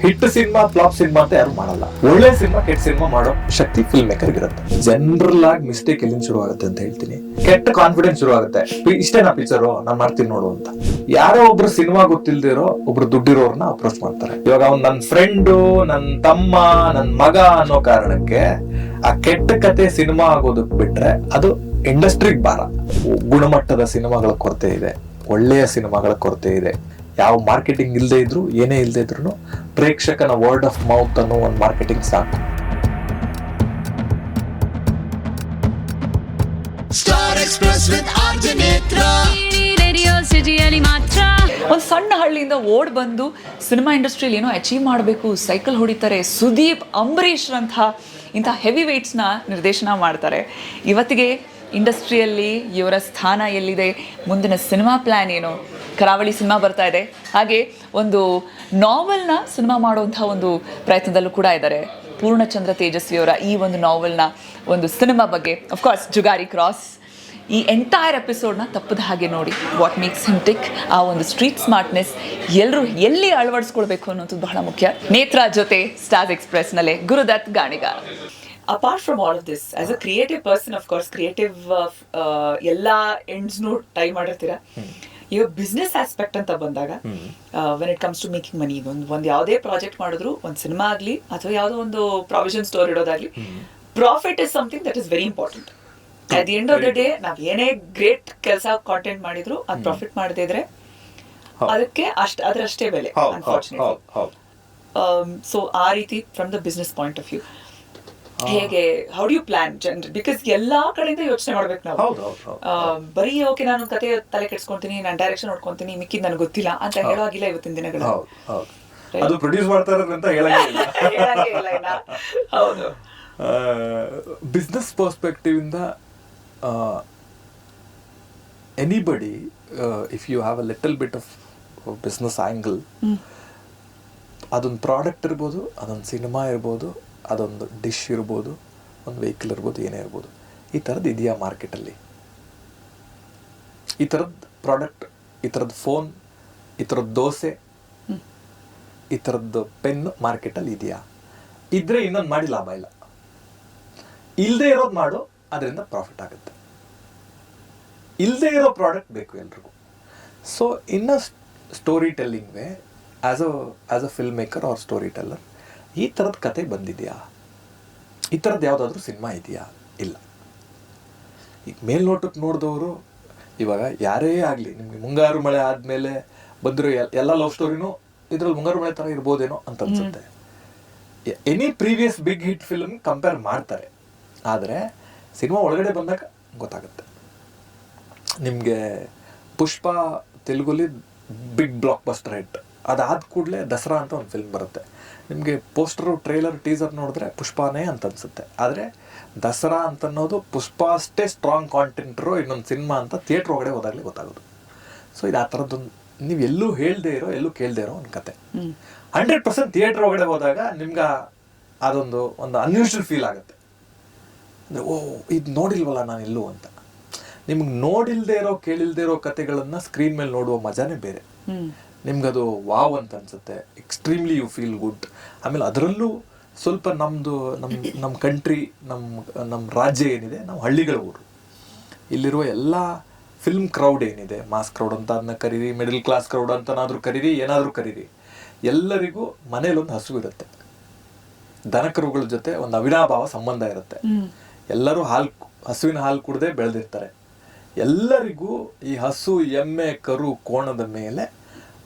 Hit cinema flap cinema ಅಂತ ಯಾರು ಮಾಡಲ್ಲ. ಒಳ್ಳೆ ಸಿನಿಮಾ ಕೆಟ್ಟ ಸಿನಿಮಾ ಮಾಡೋ ಶಕ್ತಿ ಫಿಲ್ಮ್ ಮೇಕರ್ ಇರುತ್ತೆ. ಜನರಲ್ ಆಗಿ ಮಿಸ್ಟೇಕ್ ಎಲ್ಲಿಂದ ಶುರು ಆಗುತ್ತೆ ಅಂತ ಹೇಳ್ತೀನಿ. ಕೆಟ್ಟ ಕಾನ್ಫಿಡೆನ್ಸ್ ಶುರು ಆಗುತ್ತೆ, ಇಷ್ಟೇನಾ ಪಿಕ್ಚರ್ ನಾನ್ ಮಾಡ್ತೀನಿ ನೋಡು ಅಂತ. ಯಾರೋ ಒಬ್ರು ಸಿನಿಮಾ ಗೊತ್ತಿಲ್ದಿರೋ ಒಬ್ರು ದುಡ್ಡಿರೋರ್ನ ಅಪ್ರೋಚ್ ಮಾಡ್ತಾರೆ. ಇವಾಗ ಅವ್ನು ನನ್ನ ಫ್ರೆಂಡು, ನನ್ ತಮ್ಮ, ನನ್ ಮಗ ಅನ್ನೋ ಕಾರಣಕ್ಕೆ ಆ ಕೆಟ್ಟ ಕತೆ ಸಿನಿಮಾ ಆಗೋದಕ್ ಬಿಟ್ರೆ ಅದು ಇಂಡಸ್ಟ್ರಿಗೆ ಭಾರ. ಗುಣಮಟ್ಟದ ಸಿನಿಮಾಗಳ ಕೊರತೆ ಇದೆ, ಒಳ್ಳೆಯ ಸಿನಿಮಾಗಳ ಕೊರತೆ ಇದೆ. ಯಾವ ಮಾರ್ಕೆಟಿಂಗ್ ಇಲ್ಲದೆ ಇದ್ರು, ಏನೇ ಇಲ್ಲದೆ ಇದ್ರು ಪ್ರೇಕ್ಷಕನ ವರ್ಡ್ ಆಫ್ ಮೌತ್ ಅನ್ನೋ ಒಂದು ಮಾರ್ಕೆಟಿಂಗ್ ಸಾಕು. ಒಂದು ಸಣ್ಣ ಹಳ್ಳಿಯಿಂದ ಓಡ್ ಬಂದು ಸಿನಿಮಾ ಇಂಡಸ್ಟ್ರಿಯಲ್ಲಿ ಏನೋ ಅಚೀವ್ ಮಾಡಬೇಕು, ಸೈಕಲ್ ಹೊಡಿತಾರೆ. ಸುದೀಪ್, ಅಂಬರೀಷ್ ಇಂಥ ಹೆವಿ ವೇಟ್ಸ್ನ ನಿರ್ದೇಶನ ಮಾಡ್ತಾರೆ. ಇವತ್ತಿಗೆ ಇಂಡಸ್ಟ್ರಿಯಲ್ಲಿ ಇವರ ಸ್ಥಾನ ಎಲ್ಲಿದೆ, ಮುಂದಿನ ಸಿನಿಮಾ ಪ್ಲ್ಯಾನ್ ಏನು? ಕರಾವಳಿ ಸಿನಿಮಾ ಬರ್ತಾ ಇದೆ, ಹಾಗೆ ಒಂದು ನಾವೆಲ್ನ ಸಿನಿಮಾ ಮಾಡುವಂಥ ಒಂದು ಪ್ರಯತ್ನದಲ್ಲೂ ಕೂಡ ಇದ್ದಾರೆ. ಪೂರ್ಣಚಂದ್ರ ತೇಜಸ್ವಿಯವರ ಈ ಒಂದು ನಾವೆಲ್ನ ಒಂದು ಸಿನಿಮಾ ಬಗ್ಗೆ ಅಫ್ಕೋರ್ಸ್ ಜುಗಾರಿ ಕ್ರಾಸ್, ಈ ಎಂಟೈರ್ ಎಪಿಸೋಡ್ನ ತಪ್ಪದ ಹಾಗೆ ನೋಡಿ. ವಾಟ್ ಮೇಕ್ಸ್ ಹಿಮ್ ಟಿಕ್, ಆ ಒಂದು ಸ್ಟ್ರೀಟ್ ಸ್ಮಾರ್ಟ್ನೆಸ್ ಎಲ್ಲರೂ ಎಲ್ಲಿ ಅಳವಡಿಸ್ಕೊಳ್ಬೇಕು ಅನ್ನೋದು ಬಹಳ ಮುಖ್ಯ. ನೇತ್ರಾ ಜೊತೆ ಸ್ಟಾರ್ಸ್ ಎಕ್ಸ್ಪ್ರೆಸ್ನಲ್ಲೇ Gurudatt Ganiga. Apart from all of this, as a creative person, of course creative ಎಲ್ಲ ಎಂಡ್ಸ್ನು ಟ್ರೈ ಮಾಡಿರ್ತೀರಾ. ಈಗ ಬಿಸ್ನೆಸ್ ಆಸ್ಪೆಕ್ಟ್ ಅಂತ ಬಂದಾಗ, when it comes to making money, ಒಂದು ಯಾವುದೇ ಪ್ರಾಜೆಕ್ಟ್ ಮಾಡಿದ್ರು, ಒಂದು ಸಿನಿಮಾ ಆಗಲಿ ಅಥವಾ ಯಾವುದೋ ಒಂದು ಪ್ರಾವಿಷನ್ ಸ್ಟೋರ್ ಇಡೋದಾಗ್ಲಿ, profit is something that is very important. At the end of the day ನಾವ್ ಏನೇ ಗ್ರೇಟ್ ಕೆಲಸ ಕಾಂಟೆಂಟ್ ಮಾಡಿದ್ರು ಅದು ಪ್ರಾಫಿಟ್ ಮಾಡದೇ ಇದ್ರೆ ಅದಕ್ಕೆ ಅದರಷ್ಟೇ ಬೆಲೆ, ಅನ್ಫಾರ್ಚುನೇಟ್ಲಿ. ಸೊ ಆ ರೀತಿ from the business point of view ಹೇಗೆ, how do you plan general? Because ಎಲ್ಲಾ ಕಡೆಯಿಂದ ಯೋಚನೆ ಮಾಡ್ಬೇಕು ನಾವು. ಬರೀ ಓಕೆ ನಾನು ಕತೆ ತಲೆ ಕೆಡ್ಸ್ಕೊಂತೀನಿ, ನಾನು ಡೈರೆಕ್ಷನ್ ನೋಡ್ಕೊಂತೀನಿ, ಮಿಕ್ಕಿದ್ ನನಗೆ ಗೊತ್ತಿಲ್ಲ ಅಂತ ಹೇಳೋಗಿಲ್ಲ ಇವತ್ತಿನ ದಿನಗಳಲ್ಲಿ. ಅದು ಪ್ರೊಡ್ಯೂಸ್ ಮಾಡ್ತಾರೆ ಅಂತ ಹೇಳಂಗಿಲ್ಲ. ಹೌದು. ಬಿಸ್ನೆಸ್ ಪರ್ಸ್ಪೆಕ್ಟಿವ್ ಇಂದ anybody, if you have a little bit of business angle, ಅದೊಂದು ಪ್ರಾಡಕ್ಟ್ ಇರ್ಬೋದು, ಅದೊಂದು ಸಿನಿಮಾ ಇರ್ಬೋದು, ಅದೊಂದು ಡಿಶ್ ಇರ್ಬೋದು, ಒಂದು ವೆಹಿಕಲ್ ಇರ್ಬೋದು, ಏನೇ ಇರ್ಬೋದು, ಈ ಥರದ್ದು ಇದೆಯಾ ಮಾರ್ಕೆಟಲ್ಲಿ? ಈ ಥರದ್ದು ಪ್ರಾಡಕ್ಟ್, ಈ ಥರದ್ದು ಫೋನ್, ಈ ಥರದ್ದು ದೋಸೆ, ಈ ಥರದ್ದು ಪೆನ್ ಮಾರ್ಕೆಟಲ್ಲಿ ಇದೆಯಾ? ಇದ್ರೆ ಇನ್ನೊಂದು ಮಾಡಿ ಲಾಭ ಇಲ್ಲ. ಇಲ್ಲದೆ ಇರೋದು ಮಾಡು, ಅದರಿಂದ ಪ್ರಾಫಿಟ್ ಆಗುತ್ತೆ. ಇಲ್ಲದೆ ಇರೋ ಪ್ರಾಡಕ್ಟ್ ಬೇಕು ಎಲ್ರಿಗೂ. ಸೊ ಇನ್ನು storytelling way, as a filmmaker or storyteller, ಈ ಥರದ ಕತೆ ಬಂದಿದೆಯಾ? ಈ ಥರದ್ದು ಯಾವುದಾದ್ರೂ ಸಿನಿಮಾ ಇದೆಯಾ? ಇಲ್ಲ. ಈಗ ಮೇಲ್ನೋಟಕ್ಕೆ ನೋಡಿದವರು, ಇವಾಗ ಯಾರೇ ಆಗಲಿ, ನಿಮಗೆ ಮುಂಗಾರು ಮಳೆ ಆದಮೇಲೆ ಬಂದಿರೋ ಎಲ್ಲ ಲವ್ ಸ್ಟೋರಿನೂ ಇದ್ರಲ್ಲಿ ಮುಂಗಾರು ಮಳೆ ಥರ ಇರ್ಬೋದೇನೋ ಅಂತ ಅನ್ಸುತ್ತೆ. Any previous big hit film compare ಮಾಡ್ತಾರೆ, ಆದರೆ ಸಿನಿಮಾ ಒಳಗಡೆ ಬಂದಾಗ ಗೊತ್ತಾಗುತ್ತೆ. ನಿಮಗೆ ಪುಷ್ಪ ತೆಲುಗುಲಿ ಬಿಗ್ ಬ್ಲಾಕ್ ಬಸ್ಟರ್ ಹಿಟ್, ಅದಾದ ಕೂಡಲೇ ದಸರಾ ಅಂತ ಒಂದು ಫಿಲ್ಮ್ ಬರುತ್ತೆ. ನಿಮಗೆ ಪೋಸ್ಟರು, ಟ್ರೈಲರ್, ಟೀಸರ್ ನೋಡಿದ್ರೆ ಪುಷ್ಪನೇ ಅಂತ ಅನ್ಸುತ್ತೆ. ಆದರೆ ದಸರಾ ಅಂತ ಅನ್ನೋದು ಪುಷ್ಪ ಅಷ್ಟೇ ಸ್ಟ್ರಾಂಗ್ ಕಾಂಟೆಂಟ್ರು ಇನ್ನೊಂದು ಸಿನಿಮಾ ಅಂತ ಥಿಯೇಟ್ರ್ ಒಳಗಡೆ ಹೋದಾಗಲೇ ಗೊತ್ತಾಗೋದು. ಸೊ ಇದು ಆ ಥರದ್ದೊಂದು ನೀವು ಎಲ್ಲೂ ಹೇಳದೇ ಇರೋ, ಎಲ್ಲೂ ಕೇಳದೇ ಇರೋ ಒಂದು ಕತೆ. 100% ಥಿಯೇಟ್ರ್ ಒಳಗಡೆ ಹೋದಾಗ ನಿಮ್ಗೆ ಅದೊಂದು ಅನ್ಯೂಶುವಲ್ ಫೀಲ್ ಆಗುತ್ತೆ. ಅಂದರೆ ಓ, ಇದು ನೋಡಿಲ್ವಲ್ಲ ನಾನು ಎಲ್ಲೂ ಅಂತ. ನಿಮ್ಗೆ ನೋಡಿಲ್ದೇ ಇರೋ, ಕೇಳಿಲ್ದೇ ಇರೋ ಕತೆಗಳನ್ನು ಸ್ಕ್ರೀನ್ ಮೇಲೆ ನೋಡುವ ಮಜಾನೇ ಬೇರೆ. ನಿಮ್ಗದು ವಾವ್ ಅಂತ ಅನ್ಸುತ್ತೆ, ಎಕ್ಸ್ಟ್ರೀಮ್ಲಿ ಯು ಫೀಲ್ ಗುಡ್. ಆಮೇಲೆ ಅದರಲ್ಲೂ ಸ್ವಲ್ಪ ನಮ್ಮ ಕಂಟ್ರಿ, ನಮ್ಮ ರಾಜ್ಯ ಏನಿದೆ, ನಾವು ಹಳ್ಳಿಗಳ ಊರು. ಇಲ್ಲಿರುವ ಎಲ್ಲ ಫಿಲ್ಮ್ ಕ್ರೌಡ್ ಏನಿದೆ, ಮಾಸ್ ಕ್ರೌಡ್ ಅಂತ ಅದನ್ನ ಕರೀರಿ, ಮಿಡಲ್ ಕ್ಲಾಸ್ ಕ್ರೌಡ್ ಅಂತನಾದರೂ ಕರೀರಿ, ಏನಾದರೂ ಕರೀರಿ, ಎಲ್ಲರಿಗೂ ಮನೇಲೊಂದು ಹಸು ಇರುತ್ತೆ. ದನಕರುಗಳ ಜೊತೆ ಒಂದು ಅವಿನಾಭಾವ ಸಂಬಂಧ ಇರುತ್ತೆ. ಎಲ್ಲರೂ ಹಸುವಿನ ಹಾಲು ಕುಡದೆ ಬೆಳೆದಿರ್ತಾರೆ. ಎಲ್ಲರಿಗೂ ಈ ಹಸು, ಎಮ್ಮೆ, ಕರು, ಕೋಣದ ಮೇಲೆ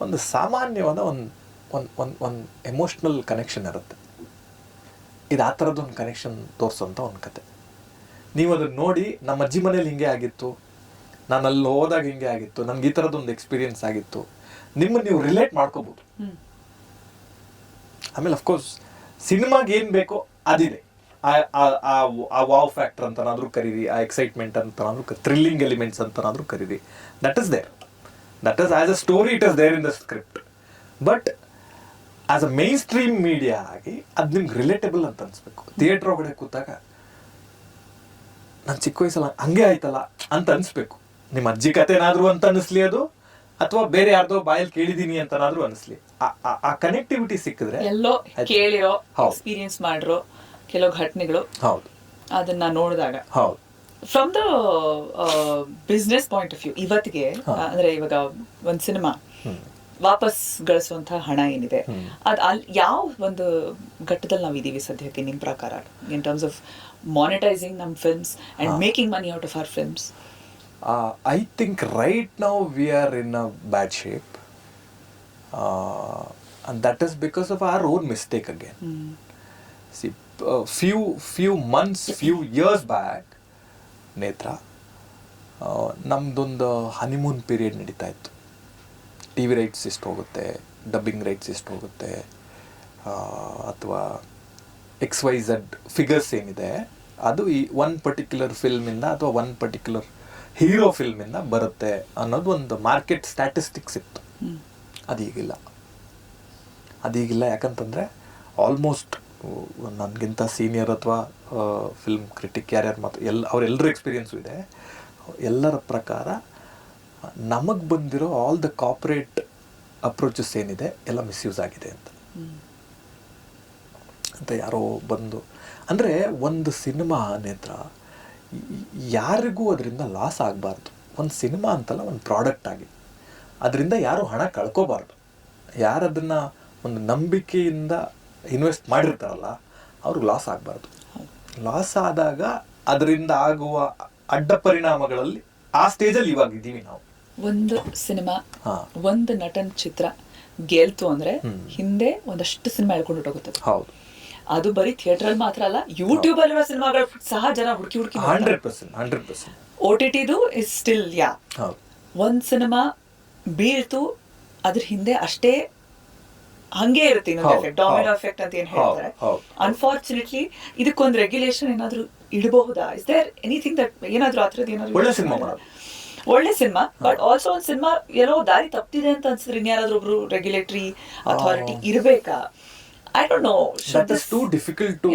ಒಂದು ಸಾಮಾನ್ಯವಾದ ಒಂದು ಎಮೋಷ್ನಲ್ ಕನೆಕ್ಷನ್ ಇರುತ್ತೆ. ಇದು ಆ ಥರದ್ದೊಂದು ಕನೆಕ್ಷನ್ ತೋರಿಸೋಂಥ ಒಂದು ಕತೆ. ನೀವು ಅದನ್ನು ನೋಡಿ, ನಮ್ಮ ಅಜ್ಜಿ ಮನೇಲಿ ಹಿಂಗೆ ಆಗಿತ್ತು, ನಾನು ಅಲ್ಲಿ ಹೋದಾಗ ಹಿಂಗೆ ಆಗಿತ್ತು, ನನಗೆ ಈ ಥರದ್ದೊಂದು ಎಕ್ಸ್ಪೀರಿಯನ್ಸ್ ಆಗಿತ್ತು, ನಿಮ್ಮನ್ನು ನೀವು ರಿಲೇಟ್ ಮಾಡ್ಕೋಬೋದು. ಆಮೇಲೆ ಅಫ್ಕೋರ್ಸ್ ಸಿನಿಮಾಗೆ ಏನು ಬೇಕೋ ಅದಿದೆ. ಆ ವಾವ್ ಫ್ಯಾಕ್ಟರ್ ಅಂತನಾದರೂ ಕರೀರಿ, ಆ ಎಕ್ಸೈಟ್ಮೆಂಟ್ ಅಂತನಾದರೂ, ಥ್ರಿಲ್ಲಿಂಗ್ ಎಲಿಮೆಂಟ್ಸ್ ಅಂತನಾದರೂ ಕರೀರಿ, that is there. That is, as a story, it is there in the script. But as a mainstream media ಆಗಿ ಅದು ನಿಮ್ಗೆ ರಿಲೇಟಬಲ್ ಅಂತ ಅನ್ಸ್ಬೇಕು. ಥಿಯೇಟ್ರ್ ಒಳಗಡೆ ಕೂತಾಗ ನಾನು ಚಿಕ್ಕ ವಯಸ್ಸಲ್ಲ ಹಂಗೆ ಆಯ್ತಲ್ಲ ಅಂತ ಅನ್ಸ್ಬೇಕು. ನಿಮ್ಮ ಅಜ್ಜಿ ಕತೆ ಏನಾದರೂ ಅಂತ ಅನ್ನಿಸ್ಲಿ ಅದು, ಅಥವಾ ಬೇರೆ ಯಾರ್ದೋ ಬಾಯಲ್ಲಿ ಕೇಳಿದೀನಿ ಅಂತನಾದ್ರೂ ಅನಿಸ್ಲಿ, ಆ ಕನೆಕ್ಟಿವಿಟಿ ಸಿಕ್ಕಿದ್ರೆ ಎಲ್ಲೋ ಕೇಳಿರೋ ಹೌದು. ಎಕ್ಸ್ಪೀರಿಯನ್ಸ್ ಮಾಡಿರೋ ಕೆಲವು ಘಟನೆಗಳು ಹೌದು ಅದನ್ನ ನೋಡಿದಾಗ ಹೌದು from the business point of view ಇವತ್ತಿಗೆ ಅಂದ್ರೆ ಇವಾಗ ಒಂದ್ ಸಿನಿಮಾ ವಾಪಸ್ ಗಳಿಸುವಂತಹ ಹಣ ಏನಿದೆ ಅದ್ ಅಲ್ಲಿ ಯಾವ ಒಂದು ಘಟ್ಟದಲ್ಲಿ ನಾವು ಇದೀವಿ ಸದ್ಯಕ್ಕೆ ನಿಮ್ ಪ್ರಕಾರ ಇನ್ ಟರ್ಮ್ಸ್ ಆಫ್ ಮಾನಿಟೈಸಿಂಗ್ ನಮ್ films and making money out of our films? I think right now we are in a bad shape, and that is because of our own mistake again. See, few months, few years back, ನೇತ್ರ ನಮ್ದೊಂದು honeymoon period ನಡೀತಾ ಇತ್ತು. T V rights ಎಷ್ಟು ಹೋಗುತ್ತೆ, dubbing rights ಎಷ್ಟು ಹೋಗುತ್ತೆ, ಅಥವಾ XYZ figures ಏನಿದೆ ಅದು ಈ ಒನ್ ಪರ್ಟಿಕ್ಯುಲರ್ ಫಿಲ್ಮಿಂದ ಅಥವಾ ಒನ್ ಪರ್ಟಿಕ್ಯುಲರ್ ಹೀರೋ ಫಿಲ್ಮಿಂದ ಬರುತ್ತೆ ಅನ್ನೋದು ಒಂದು ಮಾರ್ಕೆಟ್ ಸ್ಟ್ಯಾಟಿಸ್ಟಿಕ್ಸ್ ಇತ್ತು. ಅದೀಗಿಲ್ಲ ಯಾಕಂತಂದರೆ ಆಲ್ಮೋಸ್ಟ್ ನನಗಿಂತ ಸೀನಿಯರ್ ಅಥವಾ ಫಿಲ್ಮ್ ಕ್ರಿಟಿಕ್ ಯಾರ್ಯಾರು ಮಾತು ಅವರೆಲ್ಲರ ಎಕ್ಸ್ಪೀರಿಯನ್ಸು ಇದೆ. ಎಲ್ಲರ ಪ್ರಕಾರ ನಮಗೆ ಬಂದಿರೋ ಆಲ್ ದ ಕಾರ್ಪೊರೇಟ್ ಅಪ್ರೋಚಸ್ ಏನಿದೆ ಎಲ್ಲ ಮಿಸ್ಯೂಸ್ ಆಗಿದೆ ಅಂತ ಯಾರೋ ಬಂದು, ಅಂದರೆ ಒಂದು ಸಿನಿಮಾ ನೇತ್ರ ಯಾರಿಗೂ ಅದರಿಂದ ಲಾಸ್ ಆಗಬಾರ್ದು. ಒಂದು ಸಿನಿಮಾ ಅಂತಲ್ಲ, ಒಂದು ಪ್ರಾಡಕ್ಟ್ ಆಗಿ ಅದರಿಂದ ಯಾರು ಹಣ ಕಳ್ಕೋಬಾರ್ದು. ಯಾರು ಅದನ್ನು ಒಂದು ನಂಬಿಕೆಯಿಂದ ಇನ್ವೆಸ್ಟ್ ಮಾಡಿರ್ತಾರಲ್ಲ ಅವ್ರಿಗೆ ಲಾಸ್ ಆಗಬಾರ್ದು. ಲಾಸ್ ಆದಾಗ ಅದರಿಂದ ಆಗುವ ಅಡ್ಡ ಪರಿಣಾಮಗಳಲ್ಲಿ ಆ ಸ್ಟೇಜಲ್ಲಿ ಇವಾಗ ಇದ್ದೀವಿ ನಾವು. ಒಂದು ಸಿನಿಮಾ ಒಂದು ನಟನ ಚಿತ್ರ ಗೆಲ್ತು ಅಂದ್ರೆ ಹಿಂದೆ ಒಂದಷ್ಟು ಸಿನಿಮಾ ಹೇಳ್ಕೊಂಡು ಹೊರಟೋಗುತ್ತೆ. ಹೌದು, ಅದು ಬರೀ ಥಿಯೇಟರ್ ಅಲ್ಲಿ ಮಾತ್ರ ಅಲ್ಲ, ಯೂಟ್ಯೂಬ್ ಅಲ್ಲಿರುವ ಸಿನಿಮಾಗಳು ಸಹ ಜನ ಹುಡುಕಿ 100%. OTTದು ಇಸ್ ಸ್ಟಿಲ್ ಒಂದ್ ಸಿನಿಮಾ ಬೀಳ್ತು ಅದ್ರ ಹಿಂದೆ ಅಷ್ಟೇ ಹಂಗೆ ಇರುತ್ತೆ ಇನ್ನೊಂದು ಎಫೆಕ್ಟ್, ಡಾಮಿನೋ ಎಫೆಕ್ಟ್ ಅಂತ ಏನ್ ಹೇಳ್ತಾರೆ. ಅನ್ಫಾರ್ಚುನೇಟ್ಲಿ ಇದಕ್ಕೊಂದು ರೆಗ್ಯುಲೇಷನ್ ಏನಾದ್ರು ಇಡಬಹುದಾ? ಇಸ್ ದೇರ್ ಎನಿಥಿಂಗ್ ದಟ್ ಏನಾದ್ರು ಆ ಥರದ್ದು ಏನಾದ್ರು? ಒಳ್ಳೆ ಸಿನಿಮಾ ಬಟ್ ಆಲ್ಸೋ ಒಂದು ಸಿನಿಮಾ ಏನೋ ದಾರಿ ತಪ್ಪಿದೆ ಅಂತ ಅನ್ಸಿದ್ರೆ ಇನ್ಯಾರಾದ್ರೂ ಒಬ್ರು ರೆಗ್ಯುಲೇಟರಿ ಅಥಾರಿಟಿ ಇರಬೇಕಾ? I don't know. That is too difficult to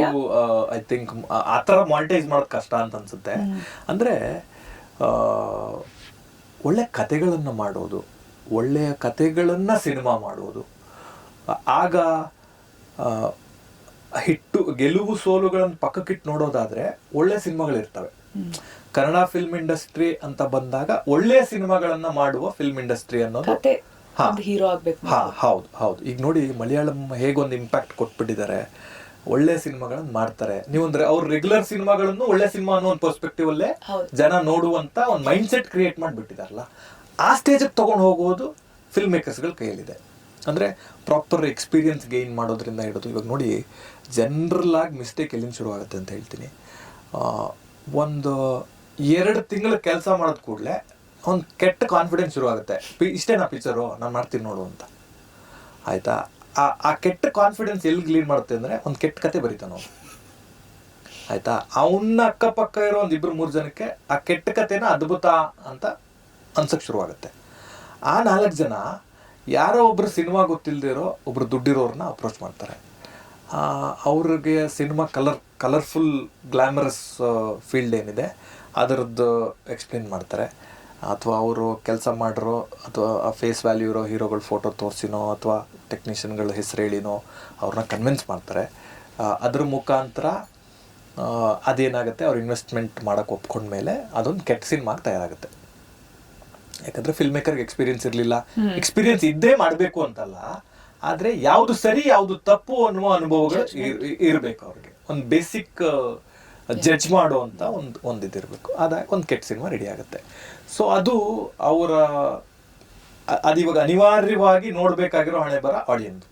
I think ಆ ಥರ ಮಾನಿಟೈಸ್ ಮಾಡೋದು ಕಷ್ಟ ಅಂತ ಅನ್ಸುತ್ತೆ. ಅಂದರೆ ಒಳ್ಳೆ ಕತೆಗಳನ್ನು ಮಾಡೋದು, ಒಳ್ಳೆಯ ಕತೆಗಳನ್ನು ಸಿನಿಮಾ ಮಾಡೋದು, ಆಗ ಗೆಲುವು ಸೋಲುಗಳನ್ನು ಪಕ್ಕಕ್ಕಿಟ್ಟು ನೋಡೋದಾದ್ರೆ ಒಳ್ಳೆ ಸಿನಿಮಾಗಳಿರ್ತವೆ. ಕನ್ನಡ ಫಿಲ್ಮ್ ಇಂಡಸ್ಟ್ರಿ ಅಂತ ಬಂದಾಗ ಒಳ್ಳೆಯ ಸಿನಿಮಾಗಳನ್ನ ಮಾಡುವ ಫಿಲ್ಮ್ ಇಂಡಸ್ಟ್ರಿ ಅನ್ನೋದು ಹೀರೋ ಆಗ್ಬೇಕು. ಹೌದು. ಈಗ ನೋಡಿ ಮಲಯಾಳಂ ಹೇಗೊಂದು ಇಂಪ್ಯಾಕ್ಟ್ ಕೊಟ್ಬಿಟ್ಟಿದ್ದಾರೆ, ಒಳ್ಳೆ ಸಿನಿಮಾಗಳನ್ನ ಮಾಡ್ತಾರೆ. ನೀವಂದ್ರೆ ಅವ್ರ ರೆಗ್ಯುಲರ್ ಸಿನಿಮಾಗಳನ್ನು ಒಳ್ಳೆ ಸಿನಿಮಾ ಅನ್ನೋ ಒಂದು ಪರ್ಸ್ಪೆಕ್ಟಿವ್ ಅಲ್ಲೇ ಜನ ನೋಡುವಂತ ಒಂದು ಮೈಂಡ್ ಸೆಟ್ ಕ್ರಿಯೇಟ್ ಮಾಡಿಬಿಟ್ಟಿದಾರಲ್ಲ, ಆ ಸ್ಟೇಜಿಗೆ ತಗೊಂಡು ಹೋಗೋದು ಫಿಲ್ಮ್ ಮೇಕರ್ಸ್ಗಳ ಕೈಯಲ್ಲಿದೆ. ಅಂದರೆ ಪ್ರಾಪರ್ ಎಕ್ಸ್ಪೀರಿಯನ್ಸ್ ಗೇನ್ ಮಾಡೋದ್ರಿಂದ ಹಿಡಿದು ಇವಾಗ ನೋಡಿ ಜನರಲ್ ಆಗಿ ಮಿಸ್ಟೇಕ್ ಎಲ್ಲಿಂದ ಶುರು ಆಗುತ್ತೆ ಅಂತ ಹೇಳ್ತೀನಿ. ಒಂದು 2 ತಿಂಗಳು ಕೆಲಸ ಮಾಡೋದ್ ಕೂಡಲೇ ಒಂದು ಕೆಟ್ಟ ಕಾನ್ಫಿಡೆನ್ಸ್ ಶುರು ಆಗುತ್ತೆ. ಇಷ್ಟೇನಾ ಪಿಕ್ಚರು, ನಾನು ಮಾಡ್ತೀನಿ ನೋಡು ಅಂತ. ಆಯ್ತಾ, ಆ ಕೆಟ್ಟ ಕಾನ್ಫಿಡೆನ್ಸ್ ಎಲ್ಲಿ ಲೀಡ್ ಮಾಡುತ್ತೆ ಅಂದರೆ ಒಂದು ಕೆಟ್ಟ ಕತೆ ಬರೀತಾನೆ ಅವನು. ಆಯ್ತಾ, ಅವನ್ನ ಅಕ್ಕಪಕ್ಕ ಇರೋ ಒಂದು 2-3 ಜನಕ್ಕೆ ಆ ಕೆಟ್ಟ ಕತೆನ ಅದ್ಭುತ ಅಂತ ಅನ್ಸಕ್ಕೆ ಶುರುವಾಗುತ್ತೆ. ಆ 4 ಜನ ಯಾರೋ ಒಬ್ರು ಸಿನಿಮಾ ಗೊತ್ತಿಲ್ಲದಿರೋ ಒಬ್ರು ದುಡ್ಡಿರೋರನ್ನ ಅಪ್ರೋಚ್ ಮಾಡ್ತಾರೆ. ಅವ್ರಿಗೆ ಸಿನಿಮಾ ಕಲರ್ಫುಲ್ ಗ್ಲಾಮರಸ್ ಫೀಲ್ಡ್ ಏನಿದೆ ಅದರದ್ದು ಎಕ್ಸ್ಪ್ಲೇನ್ ಮಾಡ್ತಾರೆ, ಅಥವಾ ಅವರು ಕೆಲಸ ಮಾಡಿರೋ ಅಥವಾ ಫೇಸ್ ವ್ಯಾಲ್ಯೂ ಇರೋ ಹೀರೋಗಳ ಫೋಟೋ ತೋರಿಸಿನೋ ಅಥವಾ ಟೆಕ್ನಿಷಿಯನ್ಗಳ ಹೆಸರು ಹೇಳಿನೋ ಅವ್ರನ್ನ ಕನ್ವಿನ್ಸ್ ಮಾಡ್ತಾರೆ. ಅದ್ರ ಮುಖಾಂತರ ಅದೇನಾಗುತ್ತೆ, ಅವ್ರು ಇನ್ವೆಸ್ಟ್ಮೆಂಟ್ ಮಾಡೋಕ್ಕೆ ಒಪ್ಕೊಂಡ್ಮೇಲೆ ಅದೊಂದು ಕೆಟ್ಟ ಸಿನಿಮಾ ತಯಾರಾಗುತ್ತೆ. ಯಾಕಂದರೆ ಫಿಲ್ಮ್ ಮೇಕರ್ಗೆ ಎಕ್ಸ್ಪೀರಿಯನ್ಸ್ ಇರಲಿಲ್ಲ, ಎಕ್ಸ್ಪೀರಿಯನ್ಸ್ ಇದ್ದೇ ಮಾಡಬೇಕು ಅಂತಲ್ಲ, ಆದರೆ ಯಾವುದು ಸರಿ ಯಾವುದು ತಪ್ಪು ಅನ್ನುವ ಅನುಭವಗಳು ಇರಬೇಕು ಅವ್ರಿಗೆ. ಒಂದು ಬೇಸಿಕ್ ಜಡ್ಜ್ ಮಾಡುವಂಥ ಒಂದು ಇದಿರಬೇಕು. ಆದಾಗ ಒಂದು ಕೆಟ್ಟ ಸಿನಿಮಾ ರೆಡಿ ಆಗುತ್ತೆ. ಸೊ ಅದು ಅದಿವಾಗ ಅನಿವಾರ್ಯವಾಗಿ ನೋಡಬೇಕಾಗಿರೋ ಹಣೆ ಬರ ಆಡಿಯನ್ಸ್.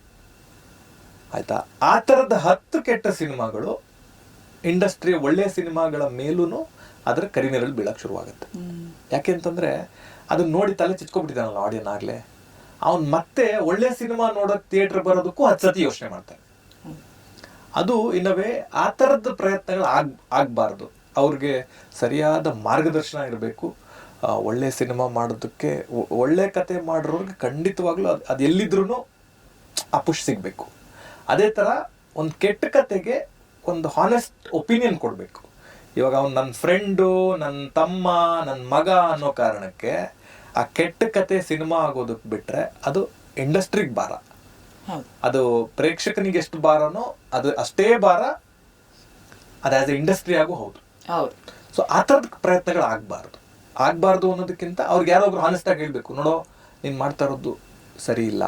ಆಯ್ತಾ, ಆ ಥರದ 10 ಕೆಟ್ಟ ಸಿನಿಮಾಗಳು ಇಂಡಸ್ಟ್ರಿಯ ಒಳ್ಳೆಯ ಸಿನಿಮಾಗಳ ಮೇಲೂ ಅದರ ಕರಿನೆರಳು ಬೀಳಕ್ಕೆ ಶುರುವಾಗುತ್ತೆ. ಯಾಕೆ ಅಂತಂದರೆ ಅದನ್ನ ನೋಡಿ ತಲೆ ಚಿಚ್ಕೊಬಿಟ್ಟಿದ್ದಾನಲ್ಲ ಆಡಿಯನ್ ಆಗಲೇ, ಅವನು ಮತ್ತೆ ಒಳ್ಳೆ ಸಿನಿಮಾ ನೋಡೋಕೆ ಥಿಯೇಟರ್ ಬರೋದಕ್ಕೂ 10 ಸತಿ ಯೋಚನೆ ಮಾಡ್ತಾನೆ. ಅದು ಇನ್ನವೇ ಆ ಥರದ ಪ್ರಯತ್ನಗಳು ಆಗಬಾರ್ದು. ಅವ್ರಿಗೆ ಸರಿಯಾದ ಮಾರ್ಗದರ್ಶನ ಇರಬೇಕು. ಒಳ್ಳೆ ಸಿನಿಮಾ ಮಾಡೋದಕ್ಕೆ, ಒಳ್ಳೆ ಕತೆ ಮಾಡಿರೋರ್ಗೆ ಖಂಡಿತವಾಗ್ಲೂ ಅದು ಎಲ್ಲಿದ್ರೂ ಆ ಪುಷ್ ಸಿಗಬೇಕು. ಅದೇ ಥರ ಒಂದು ಕೆಟ್ಟ ಕತೆಗೆ ಒಂದು ಹಾನೆಸ್ಟ್ ಒಪಿನಿಯನ್ ಕೊಡಬೇಕು. ಇವಾಗ ಅವ್ನು ನನ್ನ ಫ್ರೆಂಡು, ನನ್ನ ತಮ್ಮ, ನನ್ನ ಮಗ ಅನ್ನೋ ಕಾರಣಕ್ಕೆ ಆ ಕೆಟ್ಟ ಕತೆ ಸಿನಿಮಾ ಆಗೋದಕ್ಕೆ ಬಿಟ್ರೆ ಅದು ಇಂಡಸ್ಟ್ರಿಗೆ ಭಾರ. ಹೌದು. ಅದು ಪ್ರೇಕ್ಷಕನಿಗೆ ಎಷ್ಟು ಭಾರನೋ ಅದು ಅಷ್ಟೇ ಭಾರ ಅದು ಆಸ್ ಎ ಇಂಡಸ್ಟ್ರಿ ಆಗು ಹೌದು. ಹೌದು. ಸೊ ಆ ಥರದ ಪ್ರಯತ್ನಗಳು ಆಗ್ಬಾರ್ದು ಅನ್ನೋದಕ್ಕಿಂತ ಅವ್ರಿಗೆ ಯಾರೋ ಒಬ್ರು ಹಾನೆಸ್ಟ್ ಆಗಿ ಹೇಳ್ಬೇಕು, ನೋಡೋ ನೀನ್ ಮಾಡ್ತಾ ಇರೋದು ಸರಿ ಇಲ್ಲ,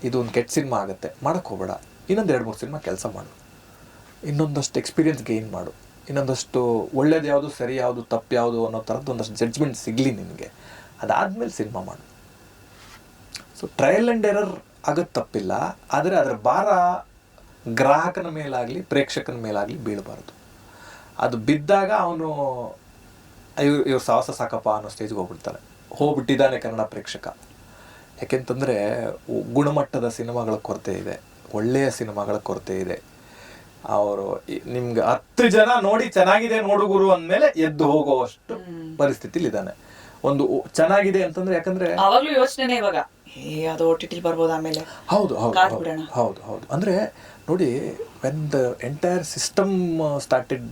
ಇದು ಒಂದು ಕೆಟ್ಟ ಸಿನಿಮಾ ಆಗುತ್ತೆ, ಮಾಡಕ್ ಹೋಗ್ಬೇಡ, ಇನ್ನೊಂದು 2-3 ಸಿನಿಮಾ ಕೆಲಸ ಮಾಡು, ಇನ್ನೊಂದಷ್ಟು ಎಕ್ಸ್ಪೀರಿಯನ್ಸ್ ಗೇನ್ ಮಾಡು, ಇನ್ನೊಂದಷ್ಟು ಒಳ್ಳೇದು ಯಾವುದು ಸರಿ ಯಾವುದು ತಪ್ಪು ಯಾವುದು ಅನ್ನೋ ಥರದ್ದು ಒಂದಷ್ಟು ಜಡ್ಜ್ಮೆಂಟ್ ಸಿಗಲಿ ನಿನಗೆ, ಅದಾದ್ಮೇಲೆ ಸಿನಿಮಾ ಮಾಡು. ಸೊ ಟ್ರಯಲ್ ಆ್ಯಂಡ್ ಎರರ್ ಆಗೋದು ತಪ್ಪಿಲ್ಲ, ಆದರೆ ಅದರ ಭಾರ ಗ್ರಾಹಕನ ಮೇಲಾಗಲಿ ಪ್ರೇಕ್ಷಕನ ಮೇಲಾಗಲಿ ಬೀಳಬಾರ್ದು. ಅದು ಬಿದ್ದಾಗ ಅವನು ಇವ್ರು ಸಾಹಸ ಸಾಕಪ್ಪ ಅನ್ನೋ ಸ್ಟೇಜ್ಗೆ ಹೋಗ್ಬಿಟ್ಟಿದ್ದಾನೆ ಕನ್ನಡ ಪ್ರೇಕ್ಷಕ. ಯಾಕೆಂತಂದರೆ ಗುಣಮಟ್ಟದ ಸಿನಿಮಾಗಳ ಕೊರತೆ ಇದೆ, ಒಳ್ಳೆಯ ಸಿನಿಮಾಗಳ ಕೊರತೆ ಇದೆ. ಅವರು ನಿಮ್ಗೆ 10 ಜನ ನೋಡಿ ಚೆನ್ನಾಗಿದೆ ನೋಡುಗುರು ಅಂದಮೇಲೆ ಎದ್ದು ಹೋಗುವಷ್ಟು ಪರಿಸ್ಥಿತಿಲಿದ್ದಾನೆ. ಒಂದು ಚೆನ್ನಾಗಿದೆ ಅಂತಂದ್ರೆ, ಯಾಕಂದ್ರೆ ಅವಾಗ್ಲೂ ಯೋಚನೆ ಇವಾಗ ಅದು OTT ಬರ್ಬೋದು ಆಮೇಲೆ. ಹೌದು ಅಂದ್ರೆ ನೋಡಿ, when the entire system started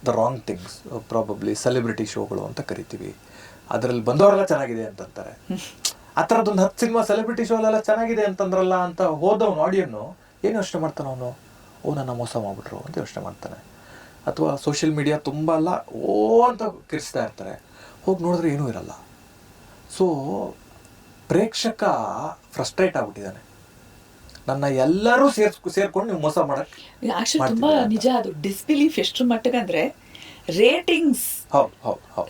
the wrong things, probably celebrity ಶೋಗಳು ಅಂತ ಕರಿತೀವಿ, ಅದರಲ್ಲಿ ಬಂದವರೆಲ್ಲ ಚೆನ್ನಾಗಿದೆ ಅಂತಂತಾರೆ. ಆ ಥರದ್ದೊಂದು 10 ಸಿನಿಮಾ ಸೆಲೆಬ್ರಿಟಿ ಶೋಲೆಲ್ಲ ಚೆನ್ನಾಗಿದೆ ಅಂತಂದ್ರಲ್ಲ ಅಂತ ಹೋದವನು ಆಡಿಯನ್ನು ಏನು ಯೋಚನೆ ಮಾಡ್ತಾನೆ ಅವನು, ನನ್ನ ಮೋಸ ಮಾಡ್ಬಿಟ್ರು ಅಂತ ಯೋಚನೆ ಮಾಡ್ತಾನೆ. ಅಥವಾ ಸೋಷಿಯಲ್ ಮೀಡಿಯಾ ತುಂಬ ಎಲ್ಲ ಅಂತ ಕಿರಿಸ್ತಾ ಇರ್ತಾರೆ, ಹೋಗಿ ನೋಡಿದ್ರೆ ಏನೂ ಇರಲ್ಲ. ಸೊ ಪ್ರೇಕ್ಷಕ ಫ್ರಸ್ಟ್ರೇಟ್ ಆಗ್ಬಿಟ್ಟಿದ್ದಾನೆ, ನನ್ನ ಎಲ್ಲರೂ ಸೇರ್ಕೊಂಡು ನೀವು ಮೋಸ ಮಾಡಕ್ಕೆ. ಆಕ್ಚುಲಿ ತುಂಬಾ ನಿಜ ಅದು ಡಿಸ್ಬಿಲೀಫ್ ಎಷ್ಟ್ರ ಮಟ್ಟಿಗೆ ಅಂದ್ರೆ ರೇಟಿಂಗ್ಸ್.